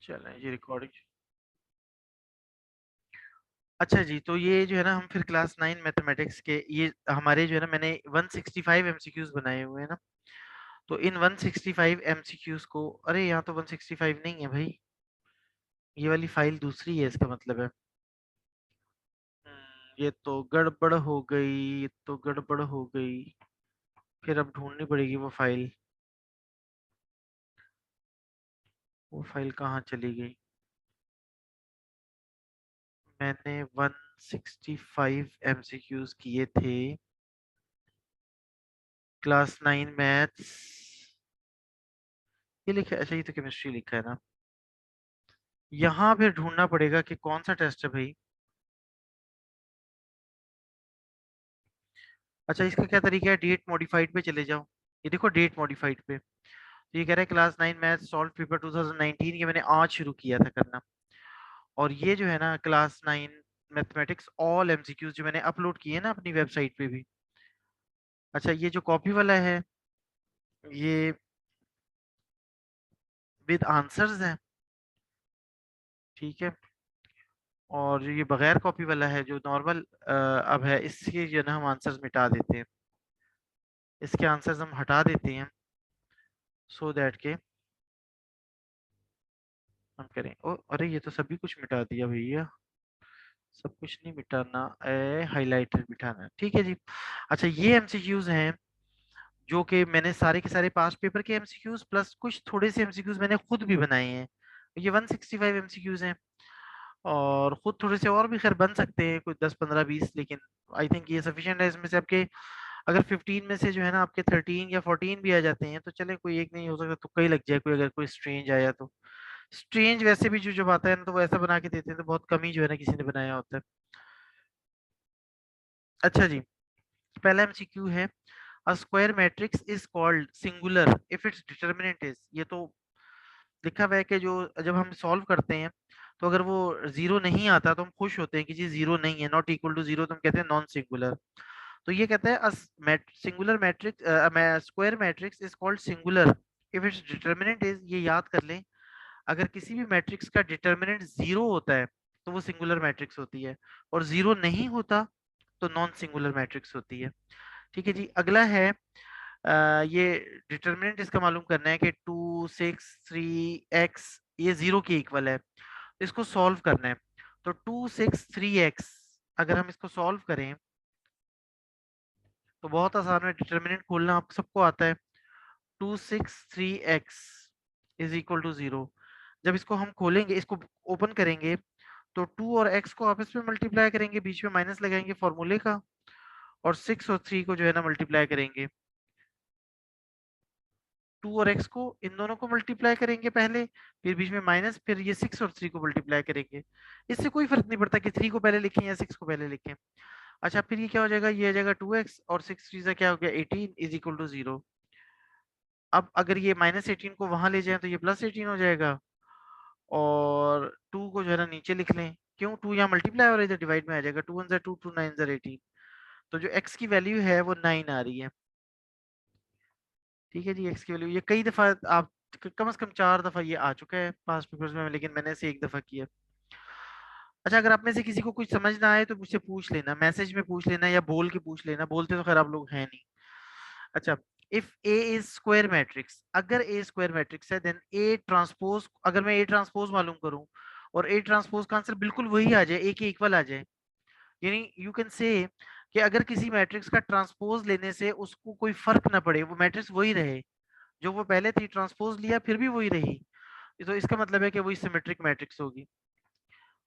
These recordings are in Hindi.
चलें जी रिकॉर्डिंग। अच्छा जी, तो ये जो है ना हम फिर क्लास 9 मैथमेटिक्स के ये हमारे जो है ना मैंने 165 एमसीक्यूज बनाए हुए हैं ना। तो इन 165 एमसीक्यूज को, अरे यहाँ तो 165 नहीं है भाई, ये वाली फाइल दूसरी है इसका मतलब है। ये तो गड़बड़ हो गई, ये तो गड़बड़ हो गई। फिर अब ढूंढनी पड़ेगी वो फाइल कहाँ चली गई। मैंने 165 एमसीक्यूज किए थे क्लास 9 मैथ्स। ये लिखा, अच्छा ये तो केमिस्ट्री लिखा है ना। यहाँ फिर ढूंढना पड़ेगा कि कौन सा टेस्ट है भाई। अच्छा इसका क्या तरीका है, डेट मॉडिफाइड पे चले जाओ। ये देखो डेट मॉडिफाइड पे, तो ये कह रहा है क्लास 9 मैथ्स सॉल्व पेपर 2019, ये मैंने आज शुरू किया था करना। और ये जो है ना क्लास 9 मैथमेटिक्स ऑल एमसीक्यूज जो मैंने अपलोड किए हैं ना अपनी वेबसाइट पे भी। अच्छा ये जो कॉपी वाला है ये विद आंसर्स है, ठीक है। और जो ये बगैर कॉपी वाला है जो नॉर्मल अब है, इसके जो है ना हम आंसर्स मिटा देते हैं, इसके आंसर्स हम हटा देते हैं सो दैट के हम करें। ओ अरे ये तो सभी कुछ मिटा दिया भैया, सब कुछ नहीं मिटाना, हाइलाइटर मिटाना, ठीक है जी। अच्छा ये एमसीक्यूज हैं जो कि मैंने सारे के सारे पास्ट पेपर के एमसीक्यूज प्लस कुछ थोड़े से एमसीक्यूज मैंने खुद भी बनाए हैं। ये 165 एमसीक्यूज हैं, और खुद थोड़े से और भी खैर बन सकते हैं कोई 10 15 20, लेकिन आई थिंक ये सफिशिएंट है। इसमें से आपके अगर 15 में से जो है ना आपके 13 या 14 भी आ जाते हैं तो चले, कोई एक नहीं हो सकता तो कई लग जाए, कोई अगर कोई स्ट्रेंज आया तो। स्ट्रेंज वैसे भी जो जब आता है ना तो वो ऐसा बना के देते हैं तो बहुत कम ही जो है ना किसी ने बनाया होता है। अच्छा जी, पहला एमसीक्यू है, a square matrix is called singular if its determinant is. ये तो लिखा हुआ है कि जो जब हम सॉल्व करते हैं तो अगर वो जीरो नहीं आता तो हम खुश होते हैं कि जी जीरो नहीं है, नॉट इक्वल टू जीरो, तो हम कहते हैं नॉन सिंगुलर। तो ये कहता है singular matrix, square matrix is called singular if its determinant is. ये याद कर लें, अगर किसी भी मैट्रिक्स का डिटर्मिनेंट जीरो होता है तो वो सिंगुलर मैट्रिक्स होती है, और जीरो नहीं होता तो नॉन सिंगुलर मैट्रिक्स होती है। ठीक है जी, अगला है ये डिटर्मिनेंट इसका मालूम करना है कि 2 6 3 x ये जीरो के इक्वल है, इसको सॉल्व करना है। तो 2 6 3 x अगर हम इसको सॉल्व करें तो बहुत आसान है, डिटर्मिनेंट खोलना आप सबको आता है। 2 6 3 x is equal to zero. जब इसको हम खोलेंगे, इसको ओपन करेंगे, तो 2 और x को आपस में मल्टीप्लाई करेंगे, बीच में माइनस लगाएंगे फॉर्मूले का, और 6 और 3 को जो है ना मल्टीप्लाई करेंगे। 2 और x को इन दोनों को मल्टीप्लाई करेंगे पहले, फिर बीच में माइनस, फिर ये 6 और 3 को मल्टीप्लाई करेंगे। इससे कोई फर्क नहीं पड़ता कि 3 को पहले लिखें या 6 को पहले लिखें। अच्छा फिर ये क्या हो जाएगा, ये आ जाएगा 2x, और 6 3 से क्या हो गया 18 इज इक्वल टू जीरो। अब अगर ये -18 को वहां ले जाएं तो ये +18 हो जाएगा, और 2 को जो है ना नीचे लिख लें। क्यों, 2 यहाँ मल्टीप्लाई और इधर डिवाइड में आ जाएगा, 2 1 2 2 9 18। तो जो x की वैल्यू है वो 9 आ रही है। ठीक है जी, x की वैल्यू ये कई दफा आप कम से कम 4 दफा ये आ चुका है पास्ट पेपर्स में, लेकिन मैंने इसे एक दफा किया। अच्छा अगर आप में से किसी को कुछ समझ ना आए तो मुझसे पूछ लेना, मैसेज में पूछ लेना या बोल के पूछ लेना, बोलते तो खैर आप लोग हैं नहीं। अच्छा, if A is square matrix, अगर ए स्क्वायर मैट्रिक्स है देन ए ट्रांसपोज, अगर मैं ए ट्रांसपोज मालूम करूं और ए ट्रांसपोज का आंसर बिल्कुल वही आ जाए, ए के इक्वल आ जाए, यानी यू कैन से कि अगर किसी मैट्रिक्स का ट्रांसपोज लेने से उसको कोई फर्क ना पड़े, वो मैट्रिक्स वही रहे जो वो पहले थी, ट्रांसपोज लिया फिर भी वही रही, तो इसका मतलब है कि वो सिमेट्रिक मैट्रिक्स होगी।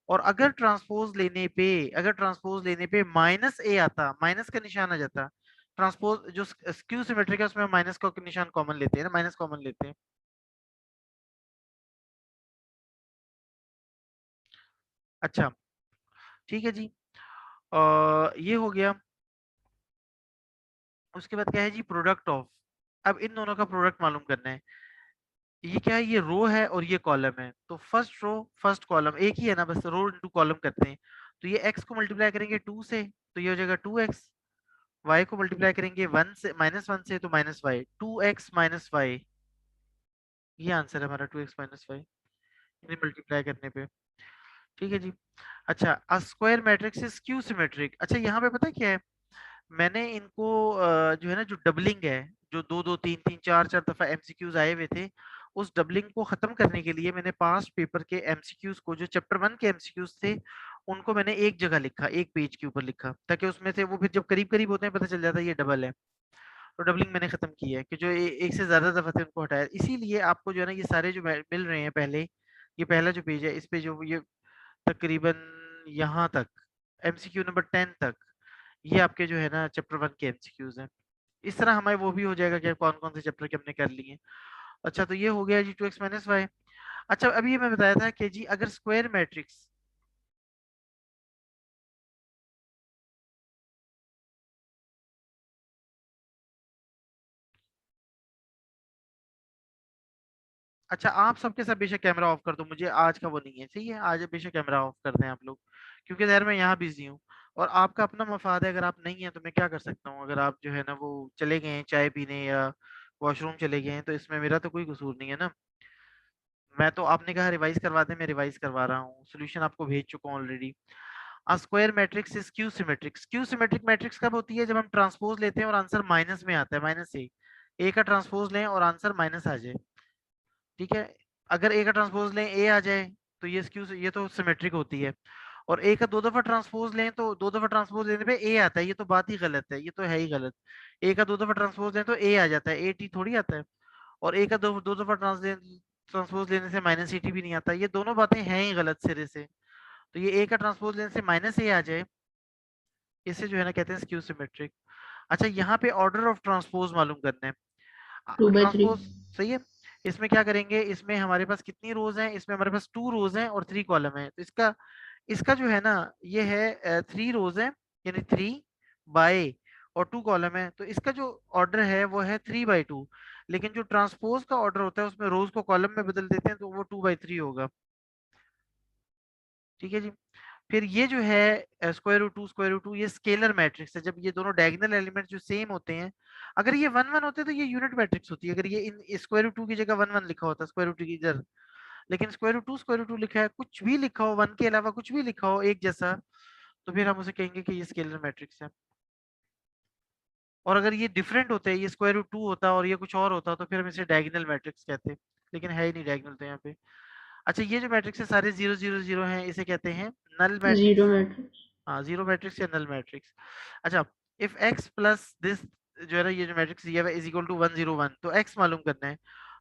और अगर ट्रांसपोज लेने पे माइनस ए आता, माइनस का निशान आ जाता, ट्रांसपोज जो स्क्यू सिमेट्रिक है उसमें माइनस का निशान कॉमन लेते हैं ना, माइनस कॉमन लेते हैं। अच्छा ठीक है जी, ये हो गया। उसके बाद क्या है जी, प्रोडक्ट ऑफ। अब इन दोनों का प्रोडक्ट मालूम करना है। ये क्या है, ये रो है और ये कॉलम है, तो फर्स्ट रो फर्स्ट कॉलम एक ही है ना, बस रो इनटू कॉलम करते हैं। तो ये x को मल्टीप्लाई करेंगे 2 से तो ये हो जाएगा 2x, y को मल्टीप्लाई करेंगे 1 से -1 से तो -y, 2x - y। ये आंसर है हमारा 2x - y। मल्टीप्लाई करने पे। ठीक है जी। अच्छा, a square matrix is skew symmetric. अच्छा यहाँ पे पता है क्या है, मैंने इनको जो है ना, जो डबलिंग है, जो दो दो तीन तीन चार चार दफा एमसीक्यूज आए हुए थे, उस डबलिंग को खत्म करने के लिए मैंने पास्ट पेपर के एमसीक्यूज को, जो चैप्टर 1 के एमसीक्यूज थे, उनको मैंने एक जगह लिखा, एक पेज के ऊपर लिखा, ताकि उसमें से वो फिर जब करीब करीब होते हैं पता चल जाता है ये डबल है। तो डबलिंग मैंने खत्म की है कि जो एक से ज्यादा दफा थे उनको हटाया, इसीलिए आपको जो है ना ये सारे जो मिल रहे हैं पहले, ये पहला जो पेज है इस पे जो ये तकरीबन यहाँ तक, एमसीक्यू नंबर 10 तक, ये आपके जो है ना चैप्टर 1 के एमसीक्यूज हैं। इस तरह हमारे वो भी हो जाएगा कि कौन कौन से चैप्टर के हमने कर लिए हैं। अच्छा, तो ये हो गया जी 2x-y। अच्छा, अभी ये मैं बताया था कि जी अगर स्क्वायर मैट्रिक्स, अच्छा आप सबके सब बेशक कैमरा ऑफ कर दो, मुझे आज का वो नहीं है, सही है, आज बेशक कैमरा ऑफ कर दें आप लोग, क्योंकि यार मैं यहाँ बिजी हूँ और आपका अपना मफाद है। अगर आप नहीं है तो मैं क्या कर सकता हूँ, अगर आप जो है ना वो चले गए हैं चाय पीने या वॉशरूम चले गए हैं, तो इसमें मेरा तो कोई कसूर नहीं है ना। मैं तो, आपने कहा रिवाइज करवा दें, मैं रिवाइज करवा रहा हूँ, सोल्यूशन आपको भेज चुका हूँ already. A square matrix is skew symmetric. Skew symmetric matrix कब होती है, जब हम ट्रांसपोज लेते हैं और आंसर माइनस में आता है, -a, ए का ट्रांसपोज लें और आंसर माइनस आ जाए। ठीक है, अगर ए का ट्रांसपोज लें ए आ जाए तो ये स्क्यू, ये तो सिमेट्रिक होती है। और ए का दो दफा ट्रांसपोज लें तो दो दफा ट्रांसपोज लेने पे ए आता है, ये तो बात ही गलत है, ये तो है ही गलत। ए का दो दफा ट्रांसपोज लें तो ए आ जाता है, ए टी थोड़ी आता है। और ए का दो दो दफा ट्रांसपोज लेने से माइनस ई टी भी नहीं आता, ये दोनों बातें हैं ही गलत सिरे से। तो ये ए का ट्रांसपोज लेने से माइनस ए आ जाए, इसे जो है ना कहते हैं स्क्यू सिमेट्रिक। अच्छा, यहाँ पे ऑर्डर ऑफ ट्रांसपोज मालूम करना है। 2/3। ट्रांसपोज, सही है। इसमें क्या करेंगे, इसमें हमारे पास कितनी रोज हैं, इसमें हमारे पास 2 रोज हैं और 3 कॉलम है, तो इसका इसका जो है ना ये है 3 रोज है, यानी 3/, और 2 कॉलम है, तो इसका जो ऑर्डर है वो है 3/2। लेकिन जो ट्रांसपोज का ऑर्डर होता है उसमें रोज को कॉलम में बदल देते हैं, तो वो 2/3 होगा। ठीक है जी। फिर ये जो है √2 ये स्केलर मैट्रिक्स है, जब ये दोनों डायगोनल एलिमेंट जो सेम होते हैं, अगर ये 1 1 होते तो ये यूनिट मैट्रिक्स होती है, अगर ये इन √2 की जगह 1 1 लिखा होता, √2 की इधर, लेकिन √2 लिखा है, कुछ भी लिखा हो 1 के अलावा, कुछ भी लिखा हो एक जैसा, तो फिर हम उसे कहेंगे कि ये स्केलर मैट्रिक्स है। और अगर ये डिफरेंट होते हैं, ये √2 होता और ये कुछ और होता, तो फिर हम इसे डायगोनल मैट्रिक्स कहते हैं, लेकिन है ही नहीं डायगोनल तो यहाँ पे। अच्छा, ये जो मैट्रिक्स है सारे 0 0 0 हैं, इसे कहते हैं नल जीरो मैट्रिक्स। मैट्रिक्स। हाँ, जीरो मैट्रिक्स या नल मैट्रिक्स। अच्छा, इफ एक्स प्लस दिस, जो है ना ये जो मैट्रिक्स दिया हुआ है, इज इक्वल टू 1 0 1, तो एक्स मालूम करना है।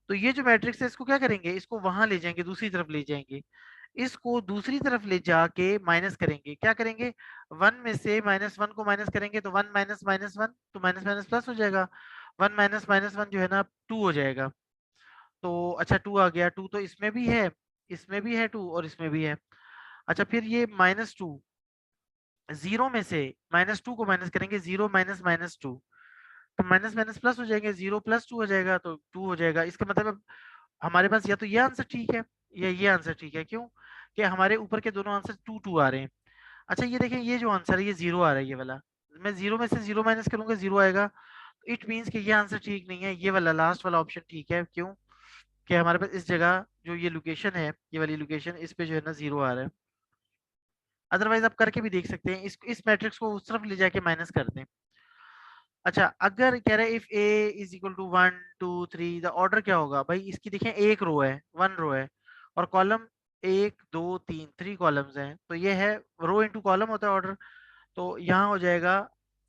तो ये जो मैट्रिक्स है इसको क्या करेंगे, इसको वहां ले जाएंगे, दूसरी तरफ ले जाएंगे, इसको दूसरी तरफ ले जाके माइनस करेंगे, क्या करेंगे, 1 में से -1 को माइनस करेंगे, तो 1 माइनस -1 तो माइनस माइनस प्लस हो जाएगा, 1 माइनस -1 जो है ना 2 हो जाएगा। तो अच्छा 2 आ गया, 2 तो इसमें भी है, इसमें भी है 2 और इसमें भी है। अच्छा, फिर ये -2, 0 में से -2 को माइनस करेंगे, 0 माइनस -2, तो माइनस माइनस प्लस हो जाएंगे, 0 + 2 हो जाएगा, तो 2 हो जाएगा। इसका मतलब अब हमारे पास या तो ये आंसर ठीक है या ये आंसर ठीक है, क्यों, कि हमारे ऊपर के दोनों आंसर 2 2 आ रहे हैं। अच्छा, ये देखें, ये जो आंसर है ये 0 आ रहा है, ये वाला, मैं 0 में से 0 माइनस करूंगा 0 आएगा, इट मीन्स कि ये आंसर ठीक नहीं है, ये वाला लास्ट वाला ऑप्शन ठीक है, क्यों, कि हमारे पास इस जगह जो ये लोकेशन है, ये वाली लोकेशन, इस पे जो है ना 0 आ रहा है। अदरवाइज आप करके भी देख सकते हैं, इस मैट्रिक्स को उस तरफ ले जाके माइनस कर दें। अच्छा, अगर कह रहे if A is equal to 1 2 3, the order क्या होगा भाई, इसकी देखें एक रो है, 1 रो है, और कॉलम 1 2 3, 3 कॉलम्स हैं, तो ये है रो इंटू कॉलम होता है ऑर्डर, तो यहाँ हो जाएगा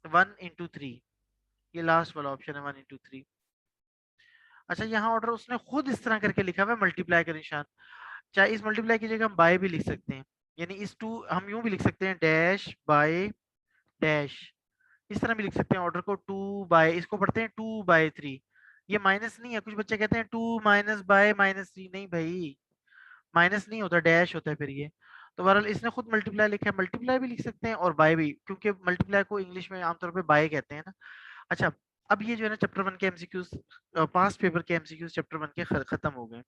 1 × 3, ये लास्ट वाला ऑप्शन है 1 × 3। अच्छा, यहाँ ऑर्डर उसने खुद इस तरह करके लिखा हुआ है, मल्टीप्लाई का निशान, चाहे इस मल्टीप्लाई की जगह हम बाय भी लिख सकते हैं, यानी इस टू हम यूं भी लिख सकते हैं, डैश बाय डैश, इस तरह भी लिख सकते हैं ऑर्डर को, 2/, इसको पढ़ते हैं 2/3। ये माइनस नहीं है, कुछ बच्चे कहते हैं 2 माइनस बाय -3, नहीं भाई, माइनस नहीं होता, डैश होता है फिर ये। तो बहरहाल इसने खुद मल्टीप्लाई लिखा है, मल्टीप्लाई भी लिख सकते हैं और बाय भी, क्योंकि मल्टीप्लाई को इंग्लिश में आमतौर पे बाय कहते हैं ना। अच्छा, अब ये जो है ना चैप्टर 1 के एमसीक्यूज, पास्ट पेपर के एमसीक्यूज चैप्टर 1 के खत्म हो गए।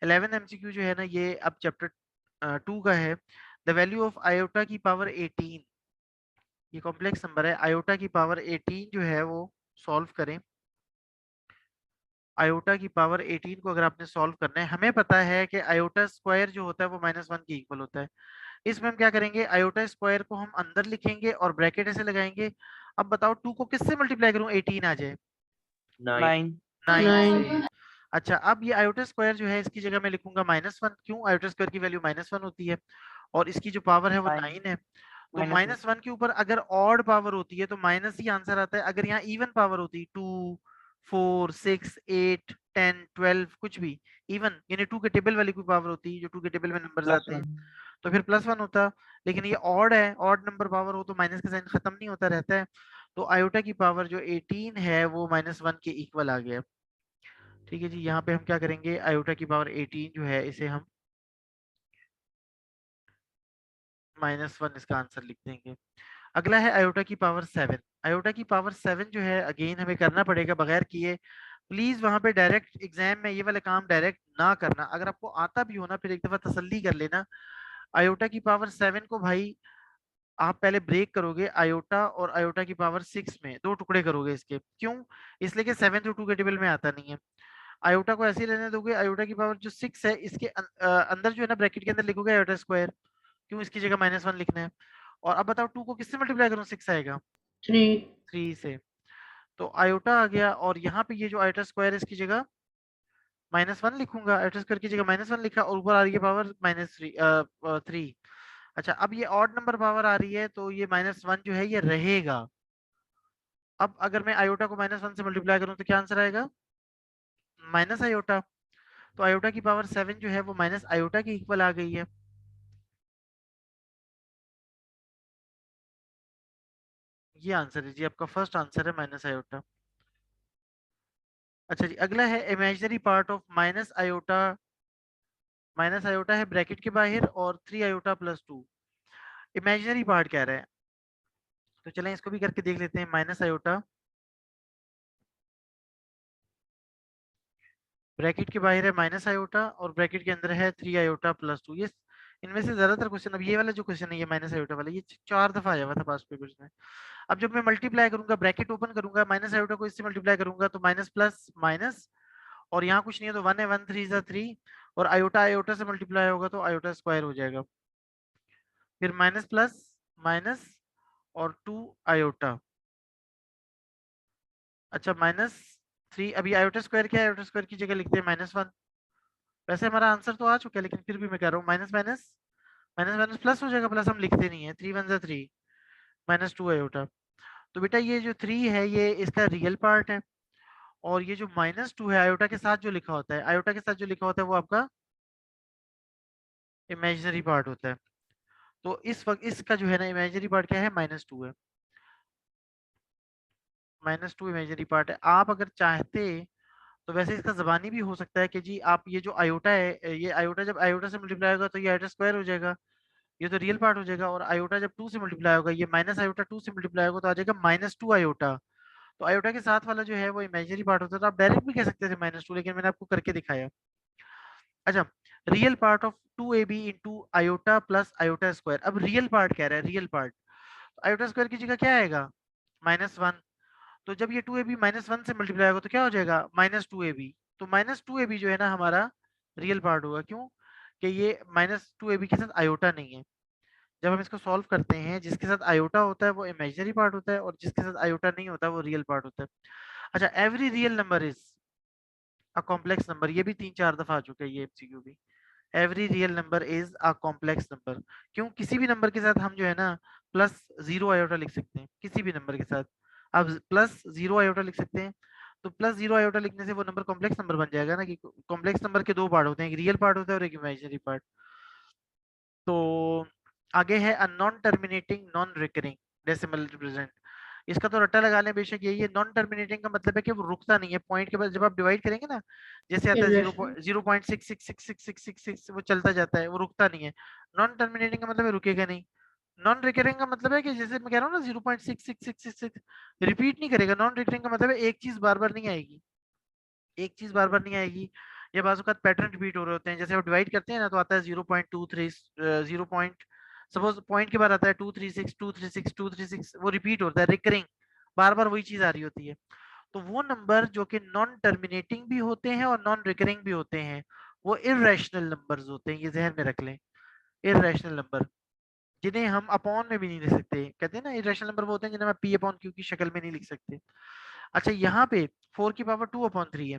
11 एमसीक्यू जो है ना ये अब चैप्टर 2 का है। द वैल्यू ऑफ आयोटा की पावर 18, ये कॉम्प्लेक्स नंबर है, आयोटा की पावर 18 जो है वो सॉल्व करें। आयोटा की पावर 18 को अगर आपने सॉल्व करना है, हमें पता है कि आयोटा स्क्वायर जो होता है वो -1 के इक्वल होता है। इसमें हम क्या करेंगे, आयोटा स्क्वायर को हम अंदर लिखेंगे और ब्रैकेट ऐसे लगाएंगे। अब बताओ 2 को किससे मल्टीप्लाई करूं 18 आ जाए? 9। 9 9। से। अच्छा, अब ये आयोटा स्क्वायर जो है इसकी जगह मैं लिखूंगा -1। क्यों? आयोटा स्क्वायर की वैल्यू -1 होती है और इसकी जो पावर है वो 9 9 है। तो -1। -1 के ऊपर अगर ऑड पावर होती है तो माइनस ही आंसर आता है। अगर यहाँ इवन पावर होती 2 4 6 8 10 12 कुछ भी इवन यानी 2 के टेबल वाली कोई पावर होती जो 2 के टेबल में नंबर्स आते हैं +1। तो फिर +1 होता। लेकिन ये ऑड है, ऑड नंबर पावर हो तो माइनस का साइन खत्म नहीं होता रहता है। तो आयोटा की पावर जो 18 है वो -1 के इक्वल आ गया। ठीक है जी, यहाँ पे हम क्या करेंगे, आयोटा की पावर 18 जो है इसे हम -1 इसका आंसर लिख देंगे। अगला है आयोटा की पावर 7। आयोटा की पावर 7 जो है अगेन हमें करना पड़ेगा बगैर किए। प्लीज वहां पे डायरेक्ट एग्जाम में ये वाला काम डायरेक्ट ना करना। अगर आपको आता भी हो ना फिर एक दफा तसल्ली कर लेना। आयोटा की पावर 7 को भाई आप पहले ब्रेक करोगे आयोटा और आयोटा की पावर 6 में, दो टुकड़े करोगे इसके। क्यों? इसलिए कि 7 तो 2 के टेबल में आता नहीं है। आयोटा को ऐसे ही रहने दोगे, आयोटा की पावर जो 6 है इसके अंदर जो है ना ब्रैकेट के अंदर लिखोगे आयोटा स्क्वायर। क्यों? इसकी जगह -1 लिखना है। और अब बताओ 2 को किससे मल्टीप्लाई करूं 6 आएगा 3। 3 से। तो आयोटा आ गया और यहाँ पे ये जो आयोटा स्क्वायर है इसकी जगह -1 लिखूंगा। आयोटा स्क्वायर की जगह -1 लिखा और ऊपर आ रही है पावर -3। अच्छा, अब ये ऑड नंबर पावर आ रही है तो ये -1 जो है ये रहेगा। अब अगर मैं आयोटा को -1 से मल्टीप्लाई करूं तो क्या आंसर आएगा? Minus iota. तो आयोटा की पावर 7 जो है वो माइनस आयोटा की इक्वल आ गई है। ये आंसर है जी, आपका फर्स्ट आंसर है माइनस आयोटा। अच्छा जी, अगला है imaginary part of minus iota. Minus iota है ब्रैकेट के बाहर और 3 आयोटा +2। इमेजिनरी पार्ट कह रहा है तो चलें इसको भी करके देख लेते हैं। माइनस आयोटा ब्रैकेट के बाहर है माइनस आयोटा और ब्रैकेट के अंदर है 3 आयोटा +2। ये इनमें से ज्यादातर क्वेश्चन, अब ये वाला जो क्वेश्चन है ये माइनस आयोटा वाला, ये 4 दफा आया हुआ था पास्ट पेपर्स में। अब जब मैं मल्टीप्लाई करूंगा, ब्रैकेट ओपन करूंगा, माइनस आयोटा को इससे मल्टीप्लाई करूंगा तो माइनस प्लस माइनस, और यहाँ कुछ नहीं है तो 1 है, 1 3 जा 3, और आयोटा आयोटा से मल्टीप्लाई होगा तो आयोटा स्क्वायर हो जाएगा। फिर माइनस प्लस माइनस और 2 आयोटा। अच्छा, -3। अभी आयोटा स्क्वायर क्या है, आयोटा स्क्वायर की जगह लिखते हैं -1। वैसे हमारा आंसर तो आ चुका है लेकिन फिर भी मैं कह रहा हूँ minus minus minus minus plus हो जाएगा। प्लस हम लिखते नहीं है, 3 1 जा 3, -2 आयोटा। तो बेटा ये जो 3 है ये इसका रियल पार्ट है और ये जो -2 है आयोटा के साथ जो लिखा होता है, आयोटा के साथ जो लिखा होता है वो आपका इमेजिनरी पार्ट होता है। तो इस वक्त इसका जो है ना इमेजिनरी पार्ट क्या है, -2 है। -2 इमेजिनरी पार्ट है। आप अगर चाहते तो वैसे इसका जबानी भी हो सकता है कि जी आप ये जो आयोटा है, ये आयोटा जब आयोटा से मल्टीप्लाई होगा तो ये आयोटा स्क्वायर हो जाएगा, ये तो रियल पार्ट हो जाएगा। और आयोटा जब 2 से मल्टीप्लाई होगा, ये माइनस आयोटा 2 से मल्टीप्लाई होगा तो आ जाएगा -2 आयोटा। तो आयोटा के साथ वाला जो है वो इमेजिनरी पार्ट होता है। तो आप डायरेक्ट भी कह सकते थे -2, लेकिन मैंने आपको करके दिखाया। अच्छा, real part of 2ab into iota plus iota square. अब रियल पार्ट कह रहा है, रियल पार्ट आयोटा स्क्वायर की जगह क्या आएगा, -1। तो जब ये 2ab -1 से मल्टीप्लाई होगा तो क्या हो जाएगा, -2ab। तो -2ab जो है ना हमारा रियल पार्ट होगा। क्यों? कि ये -2ab के साथ आयोटा नहीं है। जब हम इसको सॉल्व करते हैं जिसके साथ आयोटा होता है वो इमेजिनरी पार्ट होता है और जिसके साथ आयोटा नहीं होता वो रियल पार्ट होता है। अच्छा, every real number is a complex number. ये भी 3 4 दफा आ चुका है ये एमसीक्यू भी। Every real number is a complex number. क्यों? किसी भी नंबर के साथ हम जो है ना +0 आयोटा लिख सकते हैं, किसी भी नंबर के साथ आप +0 आयोटा लिख सकते हैं। तो +0 आयोटा लिखने से वो नंबर कॉम्प्लेक्स नंबर बन जाएगा ना, कि कॉम्प्लेक्स नंबर के दो पार्ट होते हैं, एक रियल पार्ट होता है और एक इमेजिनरी पार्ट। तो आगे है a non terminating non recurring decimal represent. इसका तो रट्टा लगा लें, बेशक यही है। नॉन टर्मिनेटिंग का मतलब है कि वो रुकता नहीं है पॉइंट के बाद। जब आप डिवाइड करेंगे ना, जैसे आता है Yes. 0.6666666 वो चलता जाता है, वो रुकता नहीं है। नॉन टर्मिनेटिंग का मतलब है रुकेगा नहीं। नॉन रिकरिंग का मतलब है कि जैसे मैं कह रहा हूँ ना 0.66666 रिपीट नहीं करेगा। नॉन रिकरिंग का मतलब है एक चीज बार बार नहीं आएगी, एक चीज बार बार नहीं आएगी। या बाजू का पैटर्न रिपीट हो रहे होते हैं, जैसे आप डिवाइड करते हैं ना तो आता है 0.23 0 पॉइंट, सपोज पॉइंट के बाद आता है 236 236 236, वो रिपीट होता है, रिकरिंग, बार बार वही चीज आ रही होती है। तो वो नंबर जो कि नॉन टर्मिनेटिंग भी होते हैं और नॉन रिकरिंग भी होते हैं, वो इर्रेशनल नंबर्स होते हैं। ये जहन में रख लें, इर्रेशनल नंबर जिन्हें हम अपॉन में भी नहीं लिख सकते। कहते हैं ना इरेशनल नंबर वो होते हैं जिन्हें हम पी अपॉन क्यू की शक्ल में नहीं लिख सकते। अच्छा यहाँ पे 4 की पावर 2/3 है।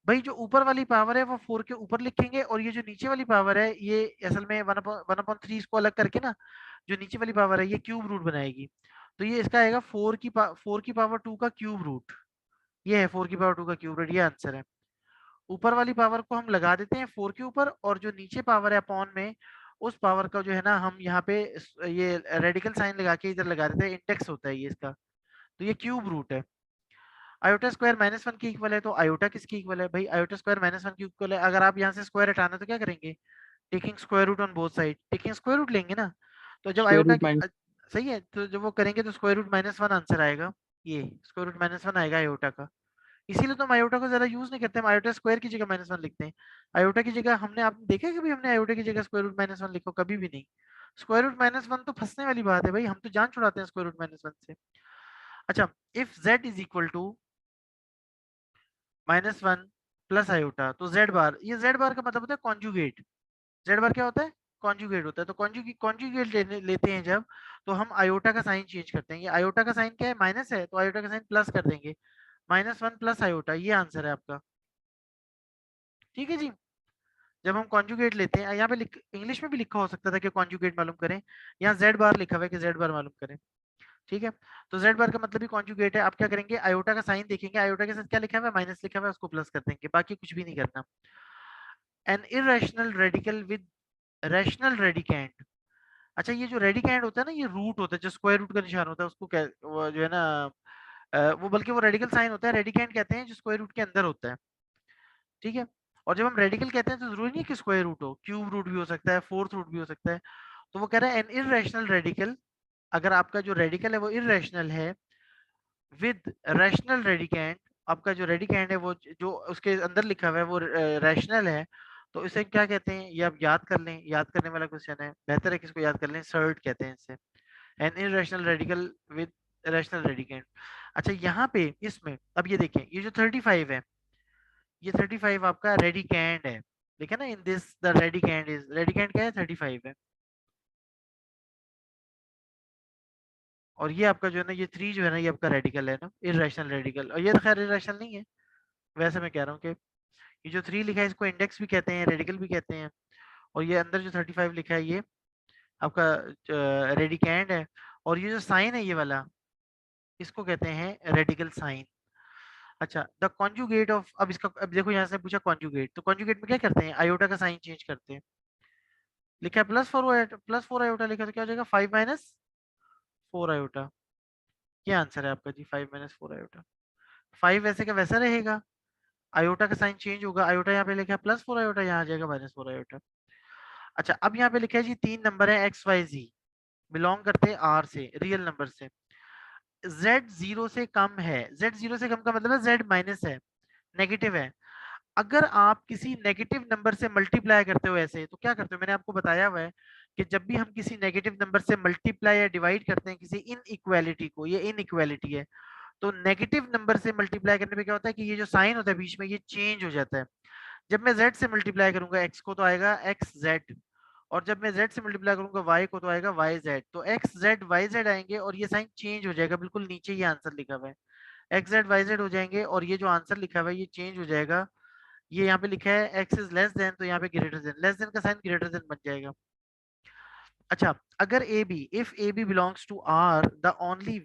भाई जो ऊपर वाली पावर है वो 4 के ऊपर लिखेंगे, और ये जो नीचे वाली पावर है ये असल में 1/3 इसको अलग करके ना, जो नीचे वाली पावर है ये क्यूब रूट बनाएगी। तो ये इसका आएगा 4 की पावर 2 का क्यूब रूट। ये है 4 की पावर 2 का क्यूब रूट, ये आंसर है। ऊपर वाली पावर को हम लगा देते हैं 4 के ऊपर, और जो नीचे पावर है अपॉन में, उस पावर का जो है ना हम यहाँ पे ये रेडिकल साइन लगा के इधर लगा देते हैं, इंडेक्स होता है ये इसका। तो ये क्यूब रूट है। आयोटा स्क्वायर -1 के इक्वल है, तो आयोटा किसकी इक्वल है भाई? आयोटा स्क्वायर -1 के इक्वल है। अगर आप यहाँ से स्क्वायर हटाना है तो क्या करेंगे? Taking square root on both side, taking square root लेंगे ना। तो जब स्क्वायर आयोटा रूट की माइनस। सही है, तो जब वो करेंगे तो स्क्वायर रूट -1 आंसर आएगा। ये स्क्वायर रूट -1 आएगा आयोटा का। इसीलिए तो हम आयोटा को ज्यादा यूज नहीं करते, हम आयोटा स्क्वायर की जगह -1 लिखते हैं। आयोटा की जगह हमने, आपने देखा है कभी हमने आयोटा की जगह स्क्वायर रूट -1 लिखो? कभी भी नहीं। स्क्वायर रूट -1 तो फंसने वाली बात है भाई, हम तो जान छुड़ाते हैं स्क्वायर रूट -1 से। अच्छा, if z is equal to -1 plus iota, तो z बार, ये z बार का मतलब होता है कॉन्जुगेट। z बार क्या होता है? कॉन्जुगेट होता है। तो कॉन्जुगेट लेते हैं जब, तो हम आयोटा का साइन चेंज करते हैं। ये आयोटा का साइन क्या है? माइनस है, तो आयोटा का साइन प्लस कर देंगे। -1 प्लस आयोटा, ये आंसर है आपका। ठीक है जी। जब हम कॉन्जुगेट लेते हैं, यहाँ पे इंग्लिश में भी लिखा हो सकता था कि कॉन्जुगेट मालूम करें, यहाँ जेड बार लिखा हुआ है कि जेड बार मालूम करें। ठीक है, तो जेड बार का मतलब भी कॉन्जुगेट है। आप क्या करेंगे? आयोटा का साइन देखेंगे, आयोटा के साथ क्या लिखा हुआ है? माइनस लिखा हुआ है, उसको प्लस कर देंगे, बाकी कुछ भी नहीं करना। An irrational radical with rational radicand. अच्छा, ये जो रेडिकेंड होता है ना, ये रूट होता है, जो स्क्वायर रूट का निशान होता है उसको क्या, वो जो है ना, वो बल्कि वो रेडिकल साइन होता है, रेडिकेंड कहते हैं जो स्क्वायर रूट के अंदर होता है। ठीक है, और जब हम रेडिकल कहते हैं तो जरूरी नहीं है कि स्क्वायर रूट हो, क्यूब रूट भी हो सकता है, फोर्थ रूट भी हो सकता है। तो वो कह रहा है एन इरेशनल रेडिकल, अगर आपका जो रेडिकल है वो इरेशनल है विद रैशनल रेडिकेंड, आपका जो रेडिकेंड है वो जो उसके अंदर लिखा हुआ है वो रैशनल है, तो इसे क्या कहते हैं? ये आप याद कर लें, याद करने वाला क्वेश्चन है, बेहतर है कि इसको याद कर लें। सर्ट कहते हैं इसे, an irrational radical with rational radicand. अच्छा यहाँ पे इसमें अब ये देखें, ये जो 35 है, ये 35 आपका रेडिकेंड है। देखा ना, in this the radicand is, radicand क्या है? 35 है। और ये आपका जो है ना, ये 3 जो है ना, ये आपका रेडिकल है ना, इरेशनल रेडिकल। और ये तो खैर इरेशनल नहीं है, वैसे मैं कह रहा हूँ कि ये जो 3 लिखा है इसको इंडेक्स भी कहते हैं, रेडिकल भी कहते हैं। और ये अंदर जो 35 लिखा है ये आपका रेडिकेंड है। और ये जो साइन है ये वाला, इसको कहते हैं रेडिकल साइन। अच्छा, द कॉन्जुगेट ऑफ, अब इसका, अब देखो यहाँ से पूछा कॉन्जुगेट, तो कॉन्जुगेट में क्या करते हैं? आयोटा का साइन चेंज करते हैं। लिखा है +4 आयोटा लिखा, तो क्या हो जाएगा? 5 - 4 आयोटा। ये आंसर है आपका जी, 5 - 4 आयोटा। 5 वैसे का वैसा रहेगा, आयोटा का साइन चेंज होगा, आयोटा यहाँ पे लिखा है +4 आयोटा, यहाँ आ जाएगा -4 आयोटा। अच्छा, अब यहाँ पे लिखा है जी 3 नंबर है XYZ, बिलोंग करते हैं R से, रियल नंबर से। Z 0 से कम है, Z 0 से कम का मतलब है Z माइनस है, नेगेटिव है। अगर आप किसी नेगेटिव नंबर से मल्टीप्लाई करते हो ऐसे, तो क्या करते हो? मैंने आपको बताया हुआ है कि जब भी हम किसी नेगेटिव नंबर से मल्टीप्लाई या डिवाइड करते हैं किसी इनइक्वालिटी को, ये इनइक्वालिटी है, तो नेगेटिव नंबर से मल्टीप्लाई करने पे क्या होता है कि ये जो साइन होता है बीच में, ये चेंज हो जाता है। जब मैं z से मल्टीप्लाई करूंगा x को, तो आएगा xz, और जब मैं z से मल्टीप्लाई करूंगा y को, तो आएगा yz। तो xz yz आएंगे और ये साइन चेंज हो जाएगा, बिल्कुल नीचे ये आंसर लिखा हुआ है, xz yz हो जाएंगे, और ये जो आंसर लिखा हुआ है ये चेंज हो जाएगा। ये यहाँ पे लिखा है x इज लेस देन, तो यहाँ पे ग्रेटर देन, लेस देन का साइन ग्रेटर देन बन जाएगा। अच्छा, अगर A B, if A B belongs to R, the only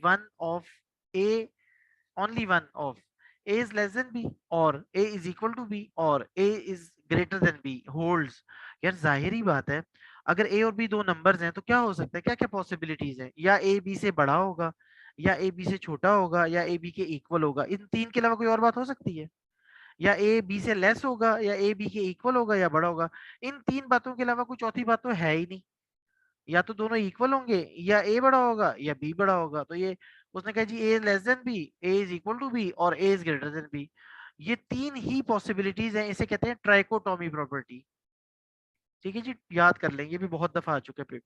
one of a is less than b, or a is equal to b, or a is greater than b holds। यार जाहिर बात है, अगर a और b दो नंबर्स हैं तो क्या हो सकता है, क्या क्या पॉसिबिलिटीज है? या a b से बड़ा होगा, या a b से छोटा होगा, या a b के इक्वल होगा। इन तीन के अलावा कोई और बात हो सकती है? या a b से लेस होगा, या a b के इक्वल होगा, या बड़ा होगा। इन तीन बातों के अलावा कोई चौथी बात तो है ही नहीं। या तो दोनों इक्वल होंगे, या ए बड़ा होगा, या बी बड़ा होगा। तो ये उसने कहा जी A less than B, A is equal to B, और A is greater than B. ये तीन ही पॉसिबिलिटीज हैं, इसे कहते हैं ट्राइकोटॉमी प्रॉपर्टी। ठीक है जी, याद कर लेंगे, ये भी बहुत दफा आ चुका है,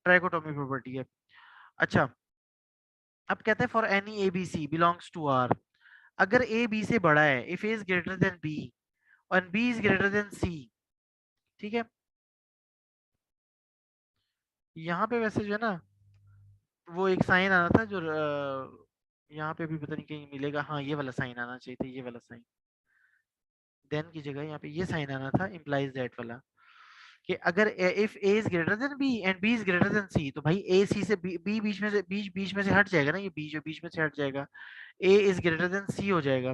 ट्राइकोटॉमी प्रॉपर्टी है। अच्छा, अब कहते हैं for any ABC belongs to R, अगर ए बी से बड़ा है, if A is greater than B और B is greater than C, ठीक है। यहाँ पे वैसे जो है ना वो एक साइन आना था जो यहाँ पे भी पता नहीं कहीं मिलेगा, हाँ ये वाला साइन आना चाहिए था, ये वाला साइन, देन की जगह यहाँ पे ये साइन आना था, इम्प्लाइज दैट वाला, कि अगर if A is greater than B and B is greater than C, तो भाई ए सी से बी बीच में से बीच में से हट जाएगा ना, ये बी जो बीच में से हट जाएगा, ए इज ग्रेटर देन सी हो जाएगा,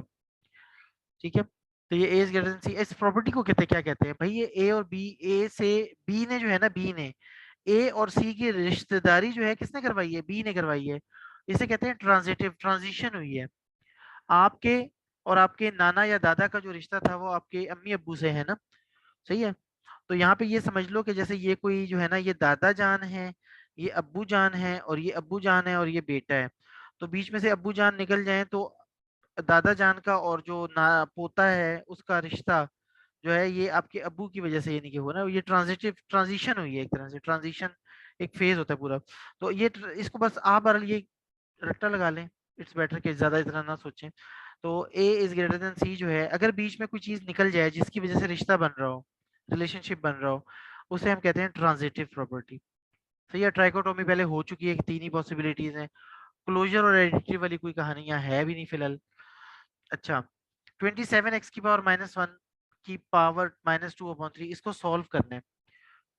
ठीक है। तो ये ए इज ग्रेटर देन सी, इस प्रॉपर्टी को कहते हैं, क्या कहते हैं भाई, ये ए और बी, ए से बी ने जो है ना, बी ने ए और सी की रिश्तेदारी जो है किसने करवाई है, बी ने करवाई है, इसे कहते हैं ट्रांजिटिव, ट्रांजिशन हुई है। आपके और आपके नाना या दादा का जो रिश्ता था वो आपके अम्मी अब्बू से है ना, सही है। तो यहाँ पे ये समझ लो कि जैसे ये कोई जो है ना, ये दादा जान है, ये अब्बू जान है, और ये अब्बू जान है और ये बेटा है। तो बीच में से अब्बू जान निकल जाए तो दादा जान का और जो ना पोता है उसका रिश्ता जो है, ये आपके अब्बू की वजह से ये नहीं हुआ ना, ये ट्रांजिटिव ट्रांजिशन हुई है, एक तरह से ट्रांजिशन, एक फेज होता है पूरा। तो ये इसको बस आप और ये रट्टा लगा लें, इट्स बेटर कि ज्यादा इतना ना सोचें। तो ए इज ग्रेटर देन सी जो है, अगर बीच में कोई चीज निकल जाए जिसकी वजह से रिश्ता बन रहा हो, रिलेशनशिप बन रहा हो, उसे हम कहते हैं ट्रांजिटिव प्रॉपर्टी। तो ये ट्राइकोटोमी पहले हो चुकी है, तीन ही पॉसिबिलिटीज हैं, क्लोजर और एडिटिव वाली कोई कहानियां है भी नहीं फिलहाल। अच्छा, 27x की पावर -1 की पावर -2/3, इसको सॉल्व करना है।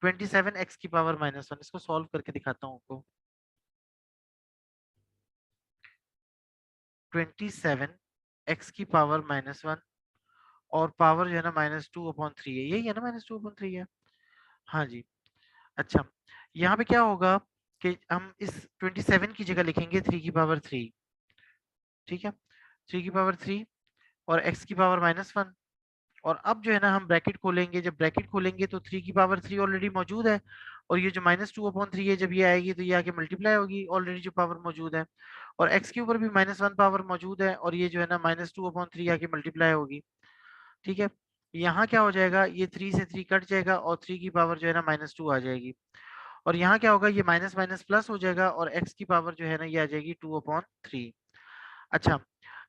27x की पावर -1, इसको सॉल्व करके दिखाता हूँ आपको। 27x की पावर -1 और पावर जो है ना -2/3 है, यही है ना, -2/3 है, हाँ जी। अच्छा, यहाँ पे क्या होगा कि हम इस 27 की जगह लिखेंगे 3 की पावर 3, ठीक है, 3 की पावर 3 और x की पावर -1। और अब जो है ना हम ब्रैकेट खोलेंगे, जब ब्रैकेट खोलेंगे तो 3 की पावर 3 ऑलरेडी मौजूद है, और ये जो -2/3 है जब ये आएगी तो ये आके मल्टीप्लाई होगी ऑलरेडी जो पावर मौजूद है, और x के ऊपर भी -1 पावर मौजूद है, और ये जो है ना -2/3 आके मल्टीप्लाई होगी, ठीक है। यहाँ क्या हो जाएगा, ये 3 से 3 कट जाएगा और 3 की पावर जो है ना -2 आ जाएगी, और यहाँ क्या होगा, ये माइनस माइनस प्लस हो जाएगा और x की पावर जो है ना ये आ जाएगी 2/3। अच्छा,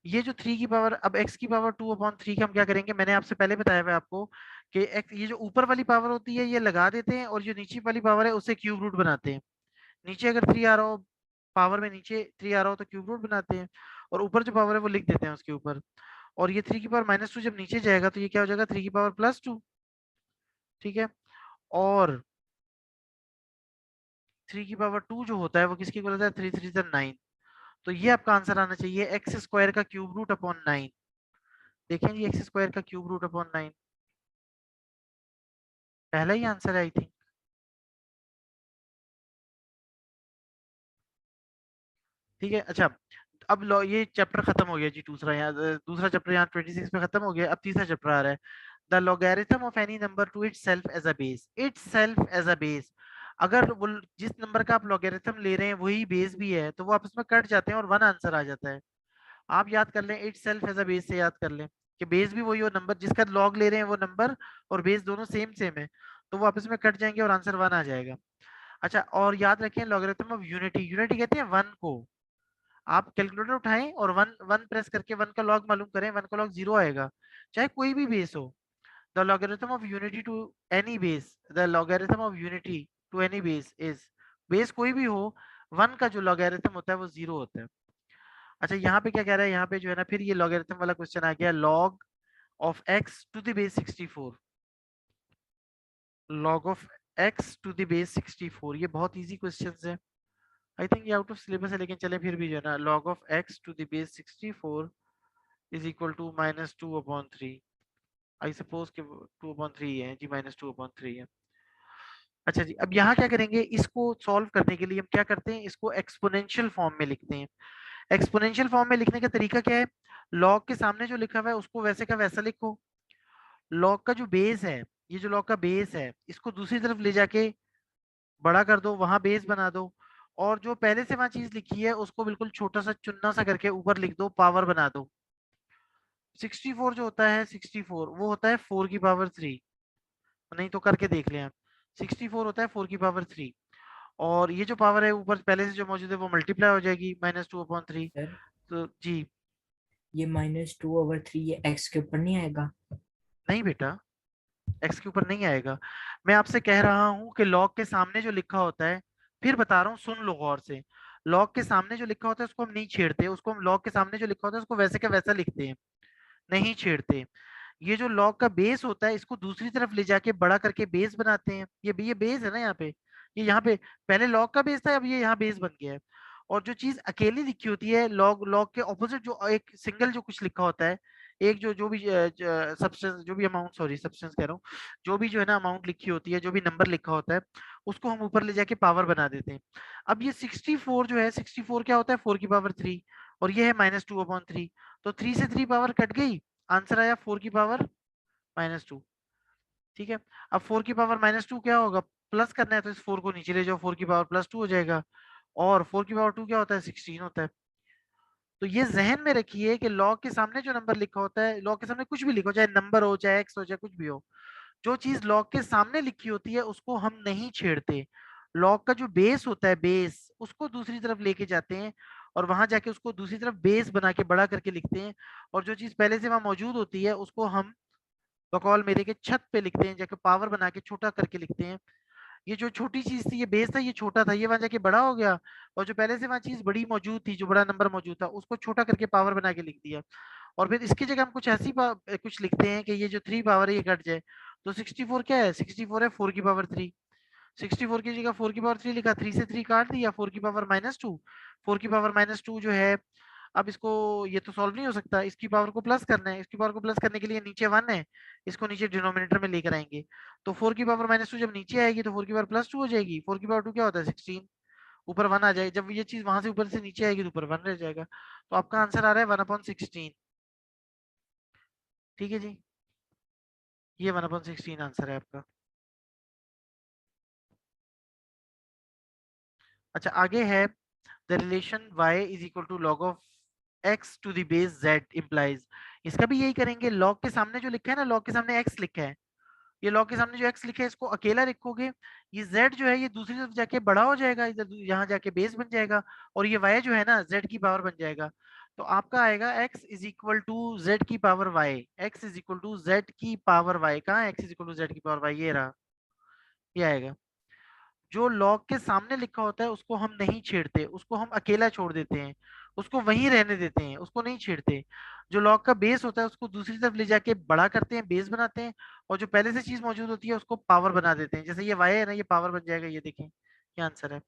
ये जो 3 की पावर, अब x की पावर 2/3 का हम क्या करेंगे, मैंने आपसे पहले बताया हुआ है आपको कि ये जो ऊपर वाली पावर होती है ये लगा देते हैं, और जो नीचे वाली पावर है उससे क्यूब रूट बनाते हैं। नीचे अगर 3 आ रहा हो, पावर में नीचे 3 आ रहा हो तो क्यूब रूट बनाते हैं, और ऊपर जो पावर है वो लिख देते हैं उसके ऊपर। और ये 3 की पावर -2 जब नीचे जाएगा तो ये क्या हो जाएगा, 3 की पावर +2, ठीक है। और 3 की पावर 2 जो होता है वो किसकी इक्वल होता है, 3 3 9। तो ये आपका आंसर आना चाहिए एक्स स्क्वायर का क्यूब रूट अपॉन 9। देखें जी, एक्स स्क्वायर का क्यूब रूट अपॉन 9 पहला ही आंसर है आई थिंक। ठीक है, अच्छा, अब लो ये चैप्टर खत्म हो गया जी, दूसरा यहाँ दूसरा चैप्टर यहाँ 26 पे खत्म हो गया, अब तीसरा चैप्टर आ रहा है, the logarithm of any number to itself as a base, itself as a base. अगर वो जिस नंबर का आप लॉगरिथम ले रहे हैं वही बेस भी है तो वो आपस में कट जाते हैं और वन आंसर आ जाता है। आप याद कर लें, itself as a base से याद कर लें कि बेस भी वही हो, नंबर जिसका लॉग ले रहे हैं वो नंबर और बेस दोनों सेम सेम है, तो वो आपस में कट जाएंगे और आंसर वन आ जाएगा। अच्छा, और याद रखें लॉगरिथम ऑफ यूनिटी, यूनिटी कहते हैं वन को। आप कैलकुलेटर उठाएं और वन वन प्रेस करके वन का लॉग मालूम करें, वन का लॉग 0 आएगा, चाहे कोई भी बेस हो। The logarithm of unity to any base, the logarithm of unity to any base is, base कोई भी हो, वन का जो लॉगरिथम होता है वो 0 होता है। अच्छा, यहाँ पे क्या कह रहा है, यहाँ पे जो है ना फिर ये लॉगरिथम वाला क्वेश्चन आ गया, log of x to the base 64, log of x to the base 64, ये बहुत इजी क्वेश्चंस है, आई थिंक ये आउट ऑफ सिलेबस है, लेकिन चले फिर भी जो है ना, log of x to the base 64 is equal to -2/3, I suppose कि 2/3 है जी, -2/3 है। अच्छा जी, अब यहाँ क्या करेंगे, इसको सॉल्व करने के लिए हम क्या करते हैं, इसको एक्सपोनेंशियल फॉर्म में लिखते हैं। एक्सपोनेंशियल फॉर्म में लिखने का तरीका क्या है, लॉग के सामने जो लिखा हुआ है उसको वैसे का वैसा लिखो, लॉग का जो बेस है, ये जो लॉग का बेस है इसको दूसरी तरफ ले जाके बड़ा कर दो, वहां बेस बना दो, और जो पहले से वहां चीज लिखी है उसको बिल्कुल छोटा सा चुन्ना सा करके ऊपर लिख दो, पावर बना दो। 64 जो होता है, 64 वो होता है 4 की पावर 3, नहीं तो करके देख लें आप, 64 होता है 4 की पावर 3, और ये जो पावर है ऊपर पहले से जो मौजूद है वो मल्टीप्लाई हो जाएगी -2/3। सर तो जी, ये -2/3 ये x के ऊपर नहीं आएगा? नहीं बेटा, एक्स के ऊपर नहीं आएगा। मैं आपसे कह रहा हूं कि लॉग के सामने जो लिखा होता है, फिर बता रहा हूँ सुन लो गौर से, लॉग के सामने जो लिखा होता है उसको हम नहीं छेड़ते, उसको हम लॉग के सामने जो लिखा होता है उसको वैसे का वैसा लिखते हैं, नहीं छेड़ते। ये जो लॉग का बेस होता है इसको दूसरी तरफ ले जाके बड़ा करके बेस बनाते हैं। ये बेस है ना यहाँ पे, ये यहाँ पे पहले लॉग का बेस था, अब ये यहाँ बेस बन गया है। और जो चीज अकेली लिखी होती है लॉग, लॉग के ऑपोजिट जो एक सिंगल जो कुछ लिखा होता है, एक जो जो भी सब्सटेंस, जो भी अमाउंट, सॉरी सब्सटेंस कह रहा हूँ, जो भी जो है ना अमाउंट लिखी होती है, जो भी नंबर लिखा होता है, उसको हम ऊपर ले जाके पावर बना देते हैं। अब ये 64 जो है, 64 क्या होता है, 4 की पावर 3, और ये है -2/3, तो 3 से 3 पावर कट गई, आंसर आया 4 की पावर -2। ठीक है। अब 4 की पावर -2 क्या होगा, प्लस करना है तो इस 4 को नीचे ले जाओ, 4 की पावर +2 हो जाएगा, और 4 की पावर 2 क्या होता है, 16 होता है। तो ये जहन में रखिए कि लॉग के सामने जो नंबर लिखा होता है, लॉग के सामने कुछ भी लिखो, चाहे नंबर हो, चाहे एक्स हो, चाहे कुछ भी हो, जो चीज लॉग के सामने लिखी होती है उसको हम नहीं छेड़ते। लॉग का जो बेस होता है, बेस, उसको दूसरी तरफ लेके जाते हैं, और वहां जाके उसको दूसरी तरफ बेस बना के बड़ा करके लिखते हैं। और जो चीज पहले से वहां मौजूद होती है उसको हम बकौल मेरे के छत पे लिखते हैं, जाके पावर बना के छोटा करके लिखते हैं। ये जो छोटी चीज थी, ये बेस था, ये छोटा था, ये वहां जाके बड़ा हो गया, और जो पहले से वहां चीज बड़ी मौजूद थी, जो बड़ा नंबर मौजूद था, उसको छोटा करके पावर बना के लिख दिया। और फिर इसकी जगह हम कुछ ऐसी कुछ लिखते हैं कि ये जो 3 पावर है ये कट जाए। तो 64 क्या है, 64 है 4 की पावर 3। 64 की जगह 4 की पावर 3 लिखा, 3 से 3 काट दिया, 4 की पावर -2। 4 की पावर -2 जो है, अब इसको, ये तो सॉल्व नहीं हो सकता, इसकी पावर को प्लस करना है, इसकी पावर को प्लस करने के लिए नीचे 1 है, इसको नीचे डिनोमिनेटर में लेकर आएंगे। तो 4 की पावर -2 जब नीचे आएगी तो 4 की पावर +2 हो जाएगी, 4 की पावर 2 क्या होता है, 16, ऊपर 1 आ जाए, जब ये चीज वहां से ऊपर से नीचे आएगी तो ऊपर 1 रह जाएगा। तो आपका आंसर आ रहा है 1/16। ठीक है जी, ये 1/16 आंसर है आपका। अच्छा, आगे है the relation y is equal to log of x to the base z implies. इसका भी यही करेंगे, log के सामने जो लिखा है ना, log के सामने x लिखा है, ये log के सामने जो x लिखा है इसको अकेला लिखोगे, ये z जो है ये दूसरी तरफ जाके बड़ा हो जाएगा, इधर यहाँ जाके बेस बन जाएगा, और ये y जो है ना z की पावर बन जाएगा। तो आपका आएगा x is equal to z की power y, x is equal to z की पावर y, कहाँ है x is equal to z की पावर y, ये रहा, ये आएगा। जो लॉग के सामने लिखा होता है उसको हम नहीं छेड़ते, उसको हम अकेला छोड़ देते हैं, उसको वहीं रहने देते हैं, उसको नहीं छेड़ते। जो लॉग का बेस होता है उसको दूसरी तरफ ले जाके बड़ा करते हैं, बेस बनाते हैं, और जो पहले से चीज मौजूद होती है उसको पावर बना देते हैं। जैसे ये वाई है ना, ये पावर बन जाएगा, ये देखें, ये आंसर है।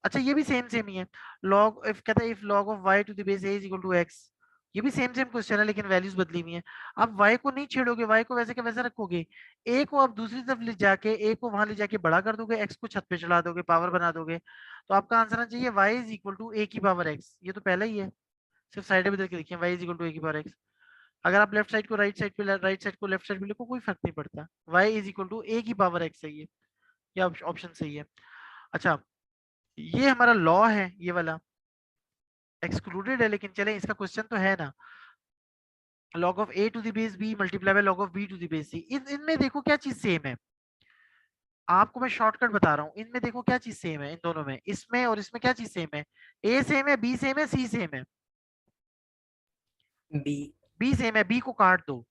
अच्छा, ये भी सेम सेम ही है, लॉग इफ कहता है if log of y to the base a is equal to x, ये भी सेम सेम क्वेश्चन है लेकिन वैल्यूज बदली हुई है। आप y को नहीं छेड़ोगे, y को वैसे के वैसे रखोगे, a को आप दूसरी तरफ ले जाके, a को वहां ले जाके बड़ा कर दोगे, x को छत पे चढ़ा दोगे, पावर बना दोगे। तो आपका आंसर आना चाहिए y is equal to a की पावर x, ये तो पहला ही है, सिर्फ साइड बदल के देखिए, y is equal to a की पावर x। अगर आप लेफ्ट साइड को राइट साइड पे, राइट साइड को लेफ्ट साइड पे लिखो, कोई फर्क नहीं पड़ता, y is equal to a की पावर x है ये ऑप्शन सही है। अच्छा, ये हमारा लॉ है, ये वाला एक्सक्लूडेड है, लेकिन चले इसका क्वेश्चन तो है ना, log of a to the base b multiply by log of b to the base c। इनमें देखो क्या चीज सेम है, आपको मैं शॉर्टकट बता रहा हूँ, इनमें देखो क्या चीज सेम है, इन दोनों में, इसमें और इसमें क्या चीज सेम है, a सेम है, b सेम है, c सेम है, बी। b सेम है, b को काट दो,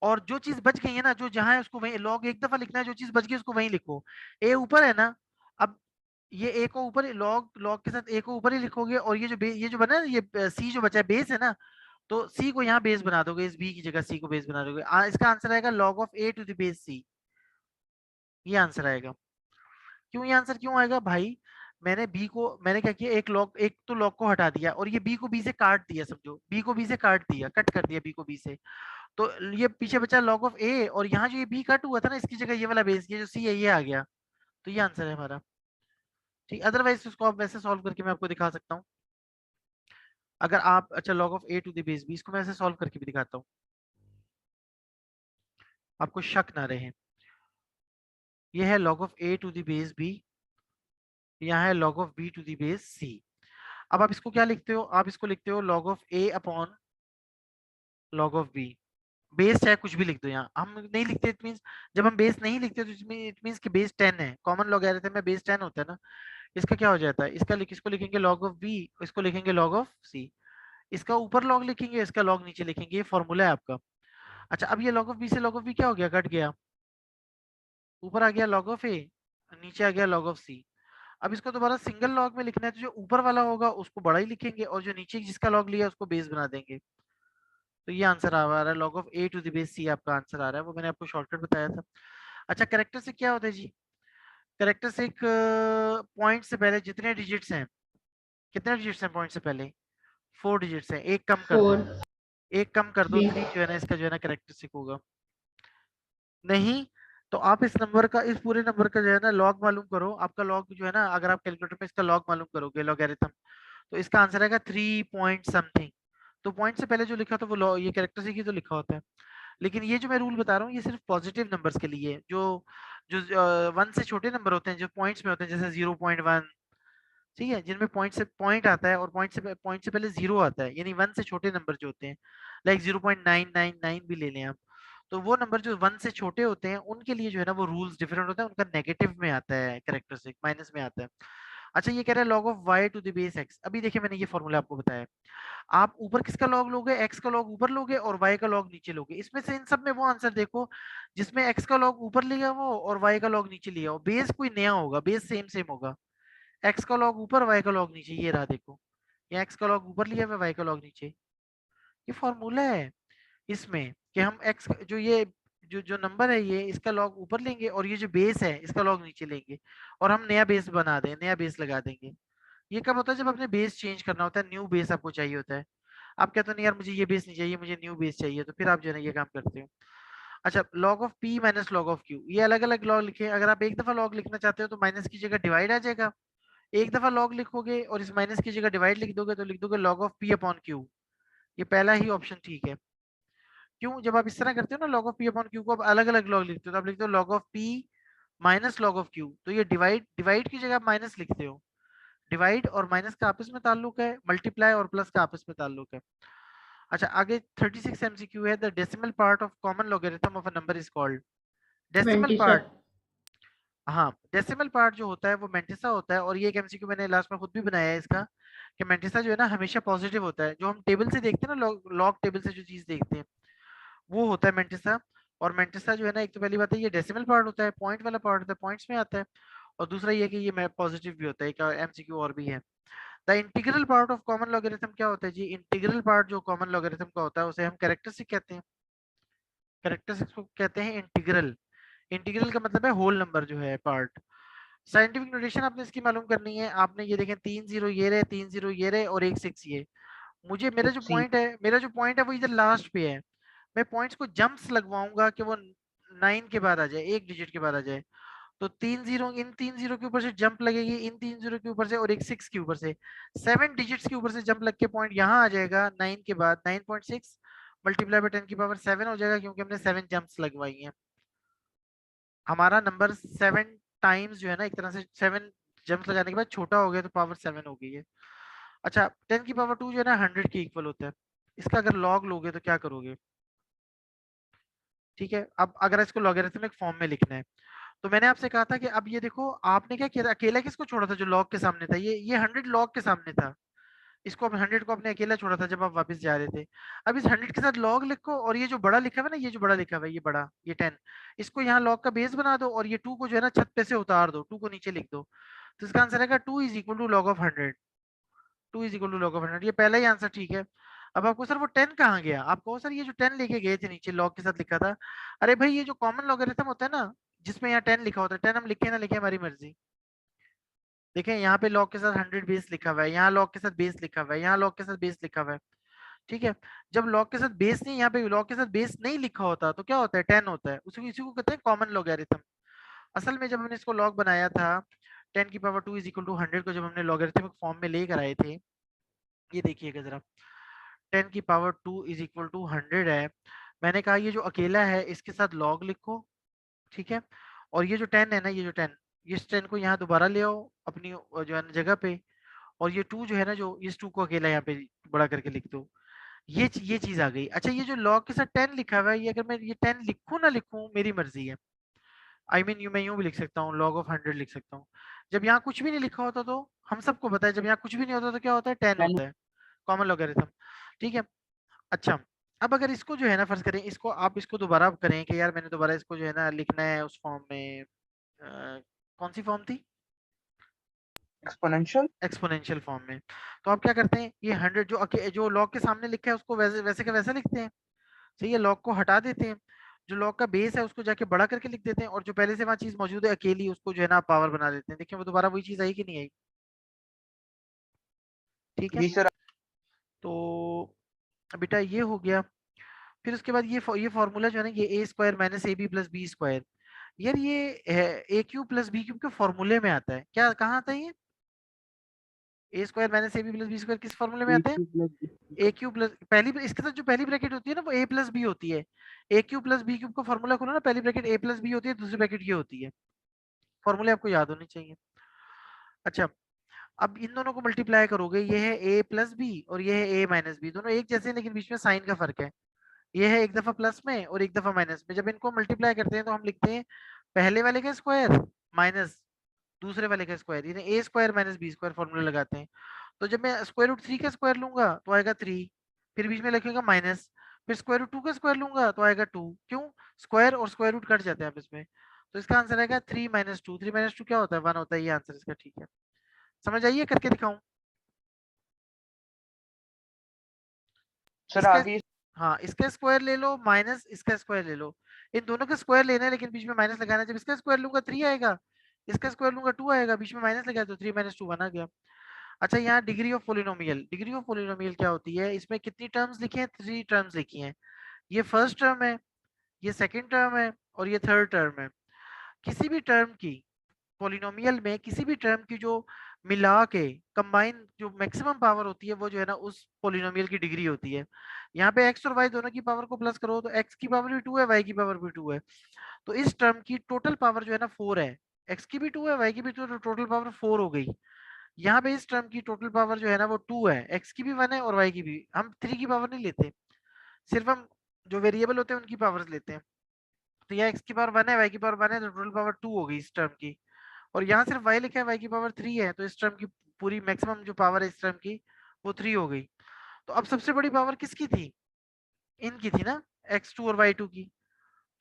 और जो चीज बच गई है ना, जो जहां है उसको वहीं, लॉग एक दफा लिखना है, जो चीज बच गई उसको वहीं लिखो। a ऊपर है ना, अब ये a को ऊपर, लॉग लॉग के साथ a को ऊपर ही लिखोगे, और ये जो बना है ना, ये c जो बचा है बेस है ना, तो c को यहाँ बेस बना दोगे, इस b की जगह c को बेस बना दोगे, इसका आंसर आएगा log of a to the base c, ये आंसर आएगा। क्यों ये आंसर क्यों आएगा भाई, मैंने b को, मैंने क्या किया, एक तो log को हटा दिया, और ये b को b से काट दिया, समझो b को b से काट दिया, कट कर दिया b को b से, तो ये पीछे बचा log ऑफ a, और यहाँ जो ये b कट हुआ था ना, इसकी जगह ये वाला बेस, ये जो c है ये आ गया, तो ये आंसर है हमारा। ठीक, अदरवाइज उसको आप वैसे सॉल्व करके मैं आपको दिखा सकता हूँ, अगर आप, अच्छा log of a to the base b, इसको मैं ऐसे सॉल्व करके भी दिखाता हूँ, आपको शक ना रहे। ये है log of a to the base b, यहाँ है log of b to the base c। अब आप इसको क्या लिखते हो, आप इसको लिखते हो log of a upon log of b, base चाहे कुछ भी लिख दो, यहाँ हम नहीं लिखते, इट मींस जब हम बेस नहीं लिखते तो इट मींस कि बेस 10 है, कॉमन लॉगरिथम में बेस 10 होता है ना, इसका क्या हो जाता है, इसको लिखेंगे log ऑफ b, इसको लिखेंगे log ऑफ c। इसका ऊपर लॉग लिखेंगे, इसका लॉग नीचे लिखेंगे, ये फॉर्मूला है आपका। अच्छा, अब ये लॉग ऑफ बी से लॉग ऑफ बी क्या हो गया, कट गया, ऊपर आ गया लॉग ऑफ ए, नीचे आ गया लॉग ऑफ सी। अब इसको दोबारा सिंगल लॉग में लिखना है, तो जो ऊपर वाला होगा उसको बड़ा ही लिखेंगे और जो नीचे जिसका लॉग लिया उसको बेस बना देंगे। तो ये आंसर आ रहा है, log of A to the base C आपका आंसर आ रहा है, वो मैंने आपको शॉर्टकट बताया था। अच्छा, कैरेक्टर से क्या होता है जी, कैरेक्टर से एक पॉइंट से पहले जितने डिजिट्स हैं, कितने डिजिट्स हैं पॉइंट से पहले, 4 डिजिट्स हैं, एक कम कर दो, 4 एक कम कर दो, 3 3 जो है ना इसका जो है ना कैरेक्टरिस्टिक होगा। नहीं, तो आप इस नंबर का, इस पूरे नंबर का जो है ना लॉग मालूम करो, आपका लॉग जो है ना, अगर आप कैलकुलेटर में इसका लॉग मालूम करोगे लॉगरिथम, तो इसका आंसर आएगा 3 पॉइंट समथिंग। तो पॉइंट से पहले जो लिखा था वो ये कैरेक्टरिस्टिक ही तो लिखा होता है। लेकिन ये जो मैं रूल बता रहा हूँ ये सिर्फ पॉजिटिव नंबर्स के लिए है, जो जो 1 से छोटे नंबर होते हैं, जो पॉइंट्स में होते हैं, जैसे 0.1, ठीक है, जिनमें पॉइंट आता है और पॉइंट से पहले जीरो आता है, यानी 1 से छोटे नंबर जो होते हैं, लाइक 0.999 भी ले लें आप, तो वो नंबर जो 1 से छोटे होते हैं उनके लिए जो है ना वो रूल्स डिफरेंट होता है, उनका नेगेटिव में आता है कैरेक्टरिस्टिक, माइनस में आता है। अच्छा, ये कह रहा है log of y to the base x। अभी देखिए मैंने ये फॉर्मूला आपको बताया, आप ऊपर किसका लॉग लोगे, x का लॉग ऊपर लोगे और y का लॉग नीचे लोगे। इसमें से इन सब में वो आंसर देखो जिसमें x का लॉग ऊपर लिया वो और y का लॉग नीचे लिया हो, बेस कोई नया होगा, बेस सेम सेम होगा। x का लॉग ऊपर, y का लॉग नीचे, ये रहा देखो, ये x का लॉग ऊपर लिया हुआ, y का लॉग नीचे। ये फॉर्मूला है इसमें कि हम x जो ये जो जो नंबर है ये इसका लॉग ऊपर लेंगे और ये जो बेस है इसका लॉग नीचे लेंगे और हम नया बेस बना दें, नया बेस लगा देंगे। ये कब होता है, जब अपने बेस चेंज करना होता है, न्यू बेस आपको चाहिए होता है। आप कहते हो नहीं यार मुझे ये बेस नहीं चाहिए, मुझे न्यू बेस चाहिए, तो फिर आप जो है ना ये काम करते हो। अच्छा, log of P minus log of Q, ये अलग अलग लॉग लिखे, अगर आप एक दफा लॉग लिखना चाहते हो तो माइनस की जगह डिवाइड आ जाएगा, एक दफा लॉग लिखोगे और इस माइनस की जगह डिवाइड लिख दोगे तो लिख दोगे log of P upon Q. ये पहला ही ऑप्शन ठीक है। क्यों, जब आप इस तरह करते हो ना log of P upon Q को आप अलग अलग लॉग लिखते हो, तो आप लिखते हो log of P minus log of Q, तो ये डिवाइड डिवाइड की जगह आप माइनस लिखते हो। डिवाइड और माइनस का आपस में ताल्लुक है, मल्टीप्लाई और प्लस का आपस में ताल्लुक है। अच्छा, आगे 36 एमसीक्यू है, the decimal part of common logarithm of a number is called. Decimal part, 27 हाँ, डेसिमल पार्ट जो होता है वो मेंटिसा होता है, और ये एक एमसीक्यू मैंने लास्ट में खुद भी बनाया है इसका, कि मेंटिसा जो है ना हमेशा पॉजिटिव होता है, जो हम टेबल से देखते हैं ना, लॉग टेबल से जो चीज देखते हैं वो होता है मेंटिसा। और मेंटिसा जो है ना, एक तो पहली बात है ये डेसिमल पार्ट होता है, पॉइंट वाला पार्ट होता है, पॉइंट्स में आता है, और दूसरा ये कि ये पॉजिटिव भी होता है, एक एमसीक्यू और भी है। The integral part of common logarithm क्या होता है जी, इंटीग्रल पार्ट जो कॉमन लॉगरिथम का होता है उसे हम कैरेक्टरिस्टिक कहते हैं, कैरेक्टरिस्टिक्स को कहते हैं इंटीग्रल। इंटीग्रल का मतलब है होल नंबर जो है पार्ट। साइंटिफिक नोटेशन आपने इसकी मालूम करनी है, आपने ये देखें 3 0 ये रहे, 3 0 ये रहे और 1 6 ये। मुझे सी मेरा जो पॉइंट है वो इधर लास्ट पे है, मैं पॉइंट्स को जंप्स लगवाऊंगा कि वो 9 के बाद आ जाए, एक डिजिट के बाद आ जाए। तो 3 0, इन 3 0 के ऊपर से जंप लगेगी, इन 3 0 के ऊपर से और एक 6 के ऊपर से, 7 डिजिट्स के ऊपर से जंप लग के पॉइंट यहाँ आ जाएगा 9 के बाद, 9.6 मल्टीप्लाई बाय 10 की पावर 7 हो जाएगा, क्योंकि हमने 7 जंप्स लगवाई हैं। हमारा नंबर 7 टाइम्स जो है ना, एक तरह से 7 जंप्स लगाने के बाद छोटा हो गया तो पावर 7 हो गई है। अच्छा, 10 की पावर 2 जो है ना 100 के इक्वल होता है, इसका अगर लॉग लोगे तो क्या करोगे, ठीक है। अब अगर इसको लॉगरिथमिक फॉर्म में लिखना है, तो मैंने आपसे कहा था कि अब ये देखो आपने क्या किया था, अकेला किसको छोड़ा था जो लॉग के सामने था, ये 100 लॉग के सामने था, इसको 100 को आपने अकेला छोड़ा था जब आप वापस जा रहे थे। अब इस 100 के साथ लॉग लिखो और ये जो बड़ा लिखा हुआ है ना, ये जो बड़ा लिखा हुआ है ये बड़ा, ये 10, इसको यहाँ लॉग का बेस बना दो और ये 2 को जो है ना छत पे से उतार दो, 2 को नीचे लिख दो, तो इसका आंसर आएगा 2 is equal to log of 100। 2 is equal to log of 100, ये पहला ही आंसर ठीक है। अब आपको सर वो 10 कहाँ गया, आप कहो सर ये जो 10 लेके गए थे नीचे लॉग के साथ लिखा था, अरे भाई ये जो कॉमन लॉगरिथम होता है ना जिसमें यहाँ 10 लिखा होता है, 10 हम लिखे ना लिखे हमारी मर्जी। देखें यहाँ पे लॉग के साथ 100 बेस लिखा हुआ है, यहाँ लॉग के साथ बेस लिखा हुआ है, यहाँ लॉग के साथ बेस लिखा हुआ है, ठीक है। जब लॉग के साथ बेस नहीं, यहाँ पे लॉग के साथ बेस नहीं लिखा होता तो क्या होता है, 10 होता है, उसी इसी को कहते हैं कॉमन लॉगरिथम। असल में जब हमने इसको लॉग बनाया था 10 की पावर 2 इज इक्वल टू 100 को, जब हमने लॉगरिथमिक फॉर्म में लेकर आए थे, ये देखिएगा जरा, 10 की पावर 2 इज इक्वल टू 100 है, मैंने कहा ये जो अकेला है इसके साथ लॉग लिखो, ठीक है। और ये जो 10 है ना, ये जो 10, इस 10 को यहाँ दोबारा ले आओ अपनी जो है ना जगह पे, और ये 2 जो है ना, जो इस 2 को अकेला यहाँ पे बड़ा करके लिख दो, ये चीज आ गई। अच्छा, ये जो लॉग के साथ 10 लिखा हुआ है, ये अगर मैं ये 10 लिखूं ना लिखूं मेरी मर्जी है, आई मीन यू मैं यूं भी लिख सकता हूँ, लॉग ऑफ 100 लिख सकता हूँ। जब यहाँ कुछ भी नहीं लिखा होता तो हम सबको पता है जब यहाँ कुछ भी नहीं होता तो क्या होता है, 10 होता है, कॉमन लॉगरिथम। ठीक है। अच्छा, अब अगर इसको जो है ना फर्ज करें, इसको आप इसको दोबारा करें कि यार मैंने दोबारा इसको जो है ना लिखना है उस फॉर्म में, कौन सी फॉर्म थी, एक्सपोनेंशियल। एक्सपोनेंशियल फॉर्म में। तो आप क्या करते हैं, ये 100 जो लॉग के सामने लिखा है उसको वैसे वैसे का वैसा लिखते हैं। सही है, लॉग को हटा देते हैं, जो लॉग का बेस है उसको जाके बड़ा करके लिख देते हैं, और जो पहले से वहां चीज मौजूद है अकेली उसको जो है ना पावर बना देते हैं। देखिए वो दोबारा वही चीज आई कि नहीं आई। ठीक है, जी सर। तो बेटा ये हो गया। फिर उसके बाद ये फॉर्मूला जो है ना, ये A square minus A B plus B square, यार ये A cube plus B cube के फॉर्मूले में आता है क्या, कहाँ आता है ये, A square minus A B plus B square किस फॉर्मूले में ए आता है, cube plus B. A cube plus पहली इसके साथ जो पहली ब्रैकेट होती है ना वो ए प्लस बी होती है। ए क्यूब प्लस बी क्यूब का फॉर्मूला खोलो ना, पहली ब्रैकेट ए प्लस बी होती है, दूसरी ब्रैकेट ये होती है। फॉर्मूले आपको याद होने चाहिए। अच्छा, अब इन दोनों को मल्टीप्लाई करोगे, ये है ए प्लस बी और ये है ए माइनस बी, दोनों एक जैसे हैं लेकिन बीच में साइन का फर्क है। ये है एक दफा प्लस में और एक दफा माइनस में। जब इनको मल्टीप्लाई करते हैं तो हम लिखते हैं पहले वाले का स्क्वायर माइनस दूसरे वाले का स्क्वायर, यानी A square minus B square formula लगाते हैं। तो जब मैं स्क्वायर रूट 3 का स्क्वायर लूंगा तो आएगा 3, फिर बीच में लिखूंगा माइनस, फिर स्क्वायर रूट 2 का स्क्वायर लूंगा तो आएगा 2। क्यों, स्क्वायर और स्क्वायर रूट कट जाते हैं आपस में। तो इसका आंसर आएगा 3 - 2, 3 - 2 क्या होता है, 1 होता है, ये आंसर इसका। ठीक है, समझ आइए, करके दिखाऊं सर इसका। आगे। हाँ, इसका स्क्वायर ले लो माइनस इसका स्क्वायर ले लो, इन दोनों का स्क्वायर लेना है लेकिन बीच में माइनस लगाना है। जब इसका स्क्वायर लूंगा 3 आएगा, इसका स्क्वायर लूंगा 2 आएगा, बीच में माइनस लगाया तो 3 - 2 बना गया। अच्छा, यहाँ degree of polynomial, degree of polynomial क्या होती है, इसमें कितनी टर्म्स लिखी हैं, 3 टर्म्स लिखी हैं। ये फर्स्ट टर्म है, ये सेकंड टर्म है और ये थर्ड टर्म है। किसी भी टर्म की पोलिनोमियल में किसी भी टर्म की जो मिला के कंबाइन जो मैक्सिमम पावर होती है वो जो है ना उस पोलिनोमियल की डिग्री होती है। यहाँ पे एक्स और वाई दोनों की पावर को प्लस करो तो एक्स की पावर भी 2 है, वाई की पावर भी 2 है। तो इस टर्म की टोटल पावर जो है ना 4 है, एक्स की भी 2 है, वाई की भी 2 है, तो टोटल पावर 4 हो गई। यहाँ पे इस टर्म की टोटल पावर जो है ना वो 2 है, एक्स की भी 1 है और वाई की भी। हम 3 की पावर नहीं लेते, सिर्फ हम जो वेरिएबल होते हैं उनकी पावर्स लेते हैं। तो यहाँ एक्स की पावर 1 है, वाई की पावर 1 है, तो टोटल पावर 2 हो गई इस टर्म की। और यहाँ सिर्फ y लिखा है, y की पावर 3 है, तो इस टर्म की पूरी मैक्सिमम जो पावर है इस टर्म की वो 3 हो गई। तो अब सबसे बड़ी पावर किसकी थी, इनकी थी ना, x2 और y2 की।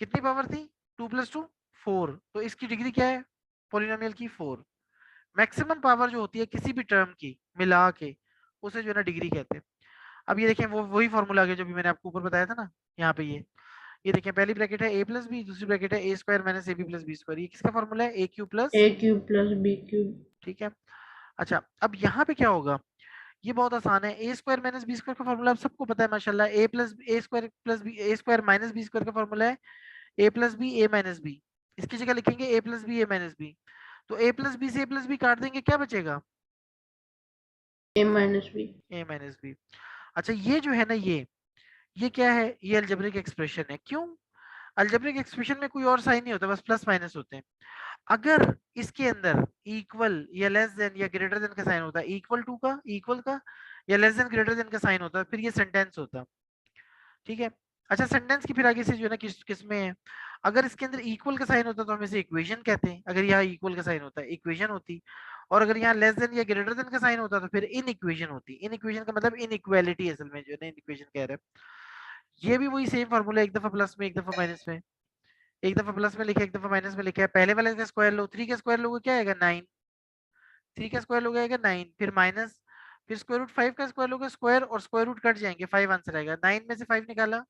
कितनी पावर थी, 2 + 2 4, तो इसकी डिग्री क्या है पॉलिनोमियल की, 4। मैक्सिमम पावर जो होती है किसी भी टर्म की मिला के उसे जो है ना डिग्री कहते हैं। अब ये देखें वो वही फॉर्मूला आ गया जो भी मैंने आपको ऊपर बताया था ना, यहाँ पे ये देखें, पहली ब्रैकेट है a प्लस बी, दूसरी ब्रैकेट है A square minus A B plus B square, ये किसका फॉर्मूला है, A cube plus, A cube plus B cube. ठीक है। अच्छा, अब यहाँ पे क्या होगा, ये बहुत आसान है, A square minus B square का फॉर्मूला आप सबको पता है माशाल्लाह, ए स्क्वायर प्लस बी, ए स्क्वायर माइनस बी स्क्वायर का फॉर्मूला है ए plus B A minus B. इसकी जगह लिखेंगे ए plus B A minus B, तो ए प्लस बी से ए प्लस बी काट देंगे, क्या बचेगा, ए minus B. A minus B. अच्छा, ये जो है ना ये क्या है, ये अलजेब्रिक एक्सप्रेशन है। क्यों, अलजेब्रिक एक्सप्रेशन में कोई और साइन नहीं होता, बस प्लस माइनस होते हैं। अगर इसके अंदर इक्वल या लेस देन या ग्रेटर देन का साइन होता है, इक्वल टू का, इक्वल का या लेस देन ग्रेटर देन का साइन होता है, फिर ये सेंटेंस होता। ठीक है। अच्छा, सेंटेंस की फिर आगे से जो है ना किस में है, अगर इसके अंदर इक्वल का साइन होता तो हम इसे इक्वेशन कहते हैं, अगर यहाँ इक्वल का साइन होता है इक्वेशन होती। और अगर यहाँ लेस देन या ग्रेटर देन का साइन होता तो फिर इन इक्वेशन होती। इन इक्वेशन का मतलब इन इक्वालिटी असल में जो है ना इन इक्वेशन कह रहे हैं। ये भी वही सेम फार्मूला, एक दफा प्लस में एक दफा माइनस में, एक दफा प्लस में लिखा है एक दफा माइनस में लिखा है। पहले वाले का स्क्वायर लो, 3 का स्क्वायर लोगे क्या आएगा 9, 3 का स्क्वायर लोगे आएगा 9, फिर माइनस, फिर स्क्वायर रूट 5 का स्क्वायर लोगे, स्क्वायर और स्क्वायर रूट कट जाएंगे, 5 आंसर आएगा। 9 में से 5 निकाला,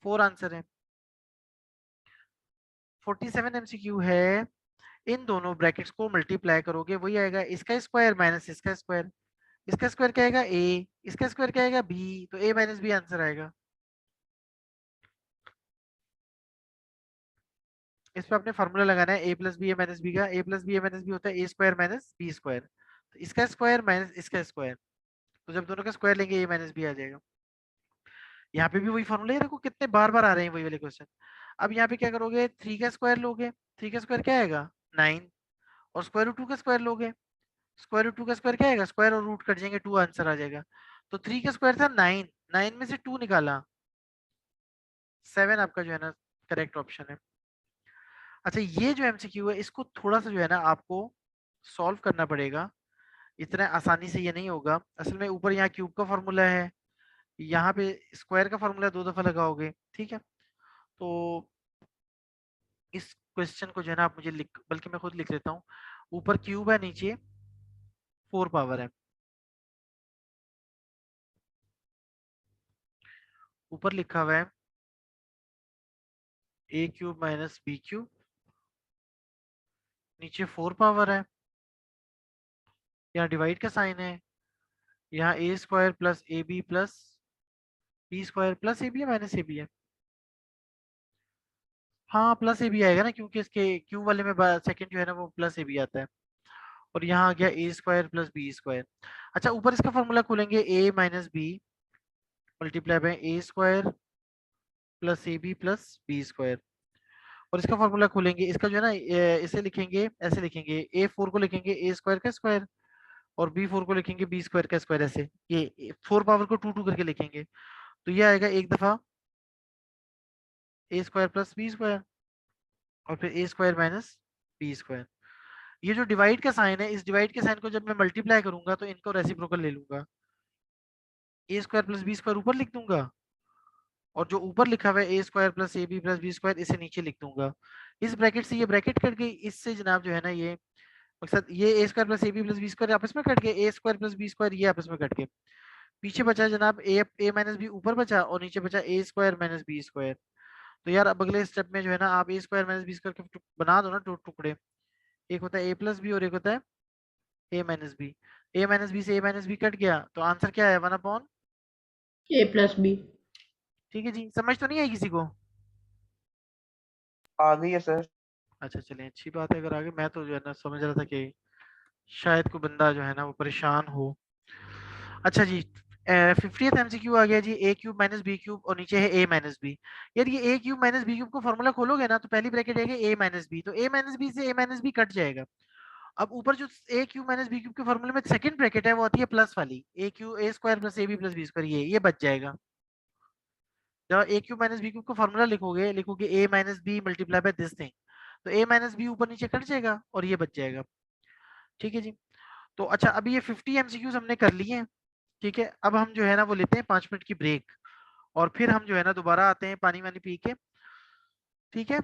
4 आंसर है। 47 एमसीक्यू है, इन दोनों ब्रैकेट्स को मल्टीप्लाई करोगे वही आएगा, इसका स्क्वायर माइनस इसका स्क्वायर, इसका स्क्वायर क्या आएगा a, इसका स्क्वायर क्या आएगा b, तो a माइनस बी आंसर आएगा। इस पे आपने फार्मूला लगाना है a plus B A minus B का, a plus B A minus B होता है a square minus B square, तो इसका स्क्वायर माइनस इसका स्क्वायर, तो जब दोनों का स्क्वायर लेंगे a माइनस बी आ जाएगा। यहाँ पे भी वही फॉर्मूला है, देखो कितने बार बार आ रहे हैं वही वाले क्वेश्चन। अब यहाँ पे क्या करोगे, 3 का स्क्वायर लोगे, 3 का स्क्वायर क्या आएगा 9, और स्क्वायर रूट 2 का स्क्वायर लोगे, स्क्वायर रूट 2 का स्क्वायर क्या आएगा, स्क्वायर और रूट कट जाएंगे, 2 आंसर आ जाएगा। तो 3 का स्क्वायर था 9, 9 में से 2 निकाला, 7 आपका जो है ना करेक्ट ऑप्शन है। अच्छा, ये जो एमसीक्यू है इसको थोड़ा सा जो है ना आपको सॉल्व करना पड़ेगा, इतना आसानी से ये नहीं होगा। असल में ऊपर यहाँ क्यूब का फॉर्मूला है, यहाँ पे स्क्वायर का फॉर्मूला 2 दफा लगाओगे, ठीक है। तो इस क्वेश्चन को जो है ना आप मुझे लिख, बल्कि मैं खुद लिख लेता हूँ। ऊपर क्यूब है, नीचे 4 पावर है। ऊपर लिखा हुआ है ए क्यूब माइनस बी क्यूब, नीचे 4 पावर है। यहाँ डिवाइड का साइन है, यहाँ A square plus A B plus B square plus A B है माइनस ए बी है। हाँ प्लस ए बी आएगा ना, क्योंकि इसके क्यूब वाले में सेकंड जो है ना वो प्लस ए बी आता है। और यहाँ आ गया A square plus B square. अच्छा ऊपर इसका फॉर्मूला खोलेंगे, A minus B multiply by A square plus A B plus B square. और इसका फॉर्मूला खोलेंगे, इसका जो है ना इसे लिखेंगे, ऐसे लिखेंगे, ए फोर को लिखेंगे ए स्क्वायर का स्क्वायर, और बी फोर को लिखेंगे बी स्क्वायर का स्क्वायर। ऐसे ये 4 पावर को 2 2 करके लिखेंगे। तो ये आएगा एक दफा ए स्क्वायर प्लस बी स्क्वायर, और फिर ए स्क्वायर माइनस बी स्क्वायर। ये जो डिवाइड का साइन है, इस डिवाइड के साइन को जब मैं मल्टीप्लाई करूंगा तो इनको रेसिप्रोकल ले लूंगा, A square plus B square ऊपर लिख दूंगा, और जो ऊपर लिखा हुआ है A square plus A B plus B square इसे नीचे लिख दूंगा। इस ब्रैकेट से ये ब्रैकेट कट गई, इससे जनाब जो है ना ये मकसद, ये A square plus A B plus B square आपस में कट गए, A square plus B square ये आपस में कट गए। पीछे बचा जनाब ए माइनस बी ऊपर बचा, और नीचे बचा ए स्क्वायर माइनस बी स्क्वायर। तो यार अब अगले स्टेप में जो है ना आप ए स्क्वायर माइनस बी स्क्वायर के बना दो ना दो टुकड़े, एक होता है ए प्लस बी और एक होता है ए minus B. A minus B से ए माइनस बी कट गया, तो आंसर क्या है, 1/। ए प्लस बी। ठीक है जी, समझ तो नहीं आई किसी को? आ गई है सर। अच्छा चलिए, अच्छी बात है अगर आगे। मैं तो जो है ना समझ रहा था कि शायद कोई बंदा जो है ना वो परेशान हो। अच्छा जी, 50th एमसीक्यू आ गया जी, ए क्यूब माइनस बी क्यूब और नीचे है ए माइनस बी। यार ये A cube minus B cube को फॉर्मूला खोलोगे ना तो पहली ब्रैकेट आएगी ए माइनस बी, तो ए माइनस बी से ए माइनस बी कट जाएगा। अब ऊपर जो ए क्यूब माइनस बी क्यूब के फॉर्मूले में सेकंड ब्रैकेट है वो आती है प्लस वाली, A cube A square plus A B plus B square, ये बच जाएगा। जब A cube minus B cube का फॉर्मूला लिखोगे, लिखोगे A minus B multiply by this thing, तो ए माइनस बी ऊपर नीचे कट जाएगा और ये बच जाएगा। ठीक है जी। तो अच्छा अभी ये 50 एमसीक्यूज हमने कर लिए हैं, ठीक है। अब हम जो है ना वो लेते हैं 5 मिनट की ब्रेक, और फिर हम जो है ना दोबारा आते हैं पानी वानी पी के, ठीक है।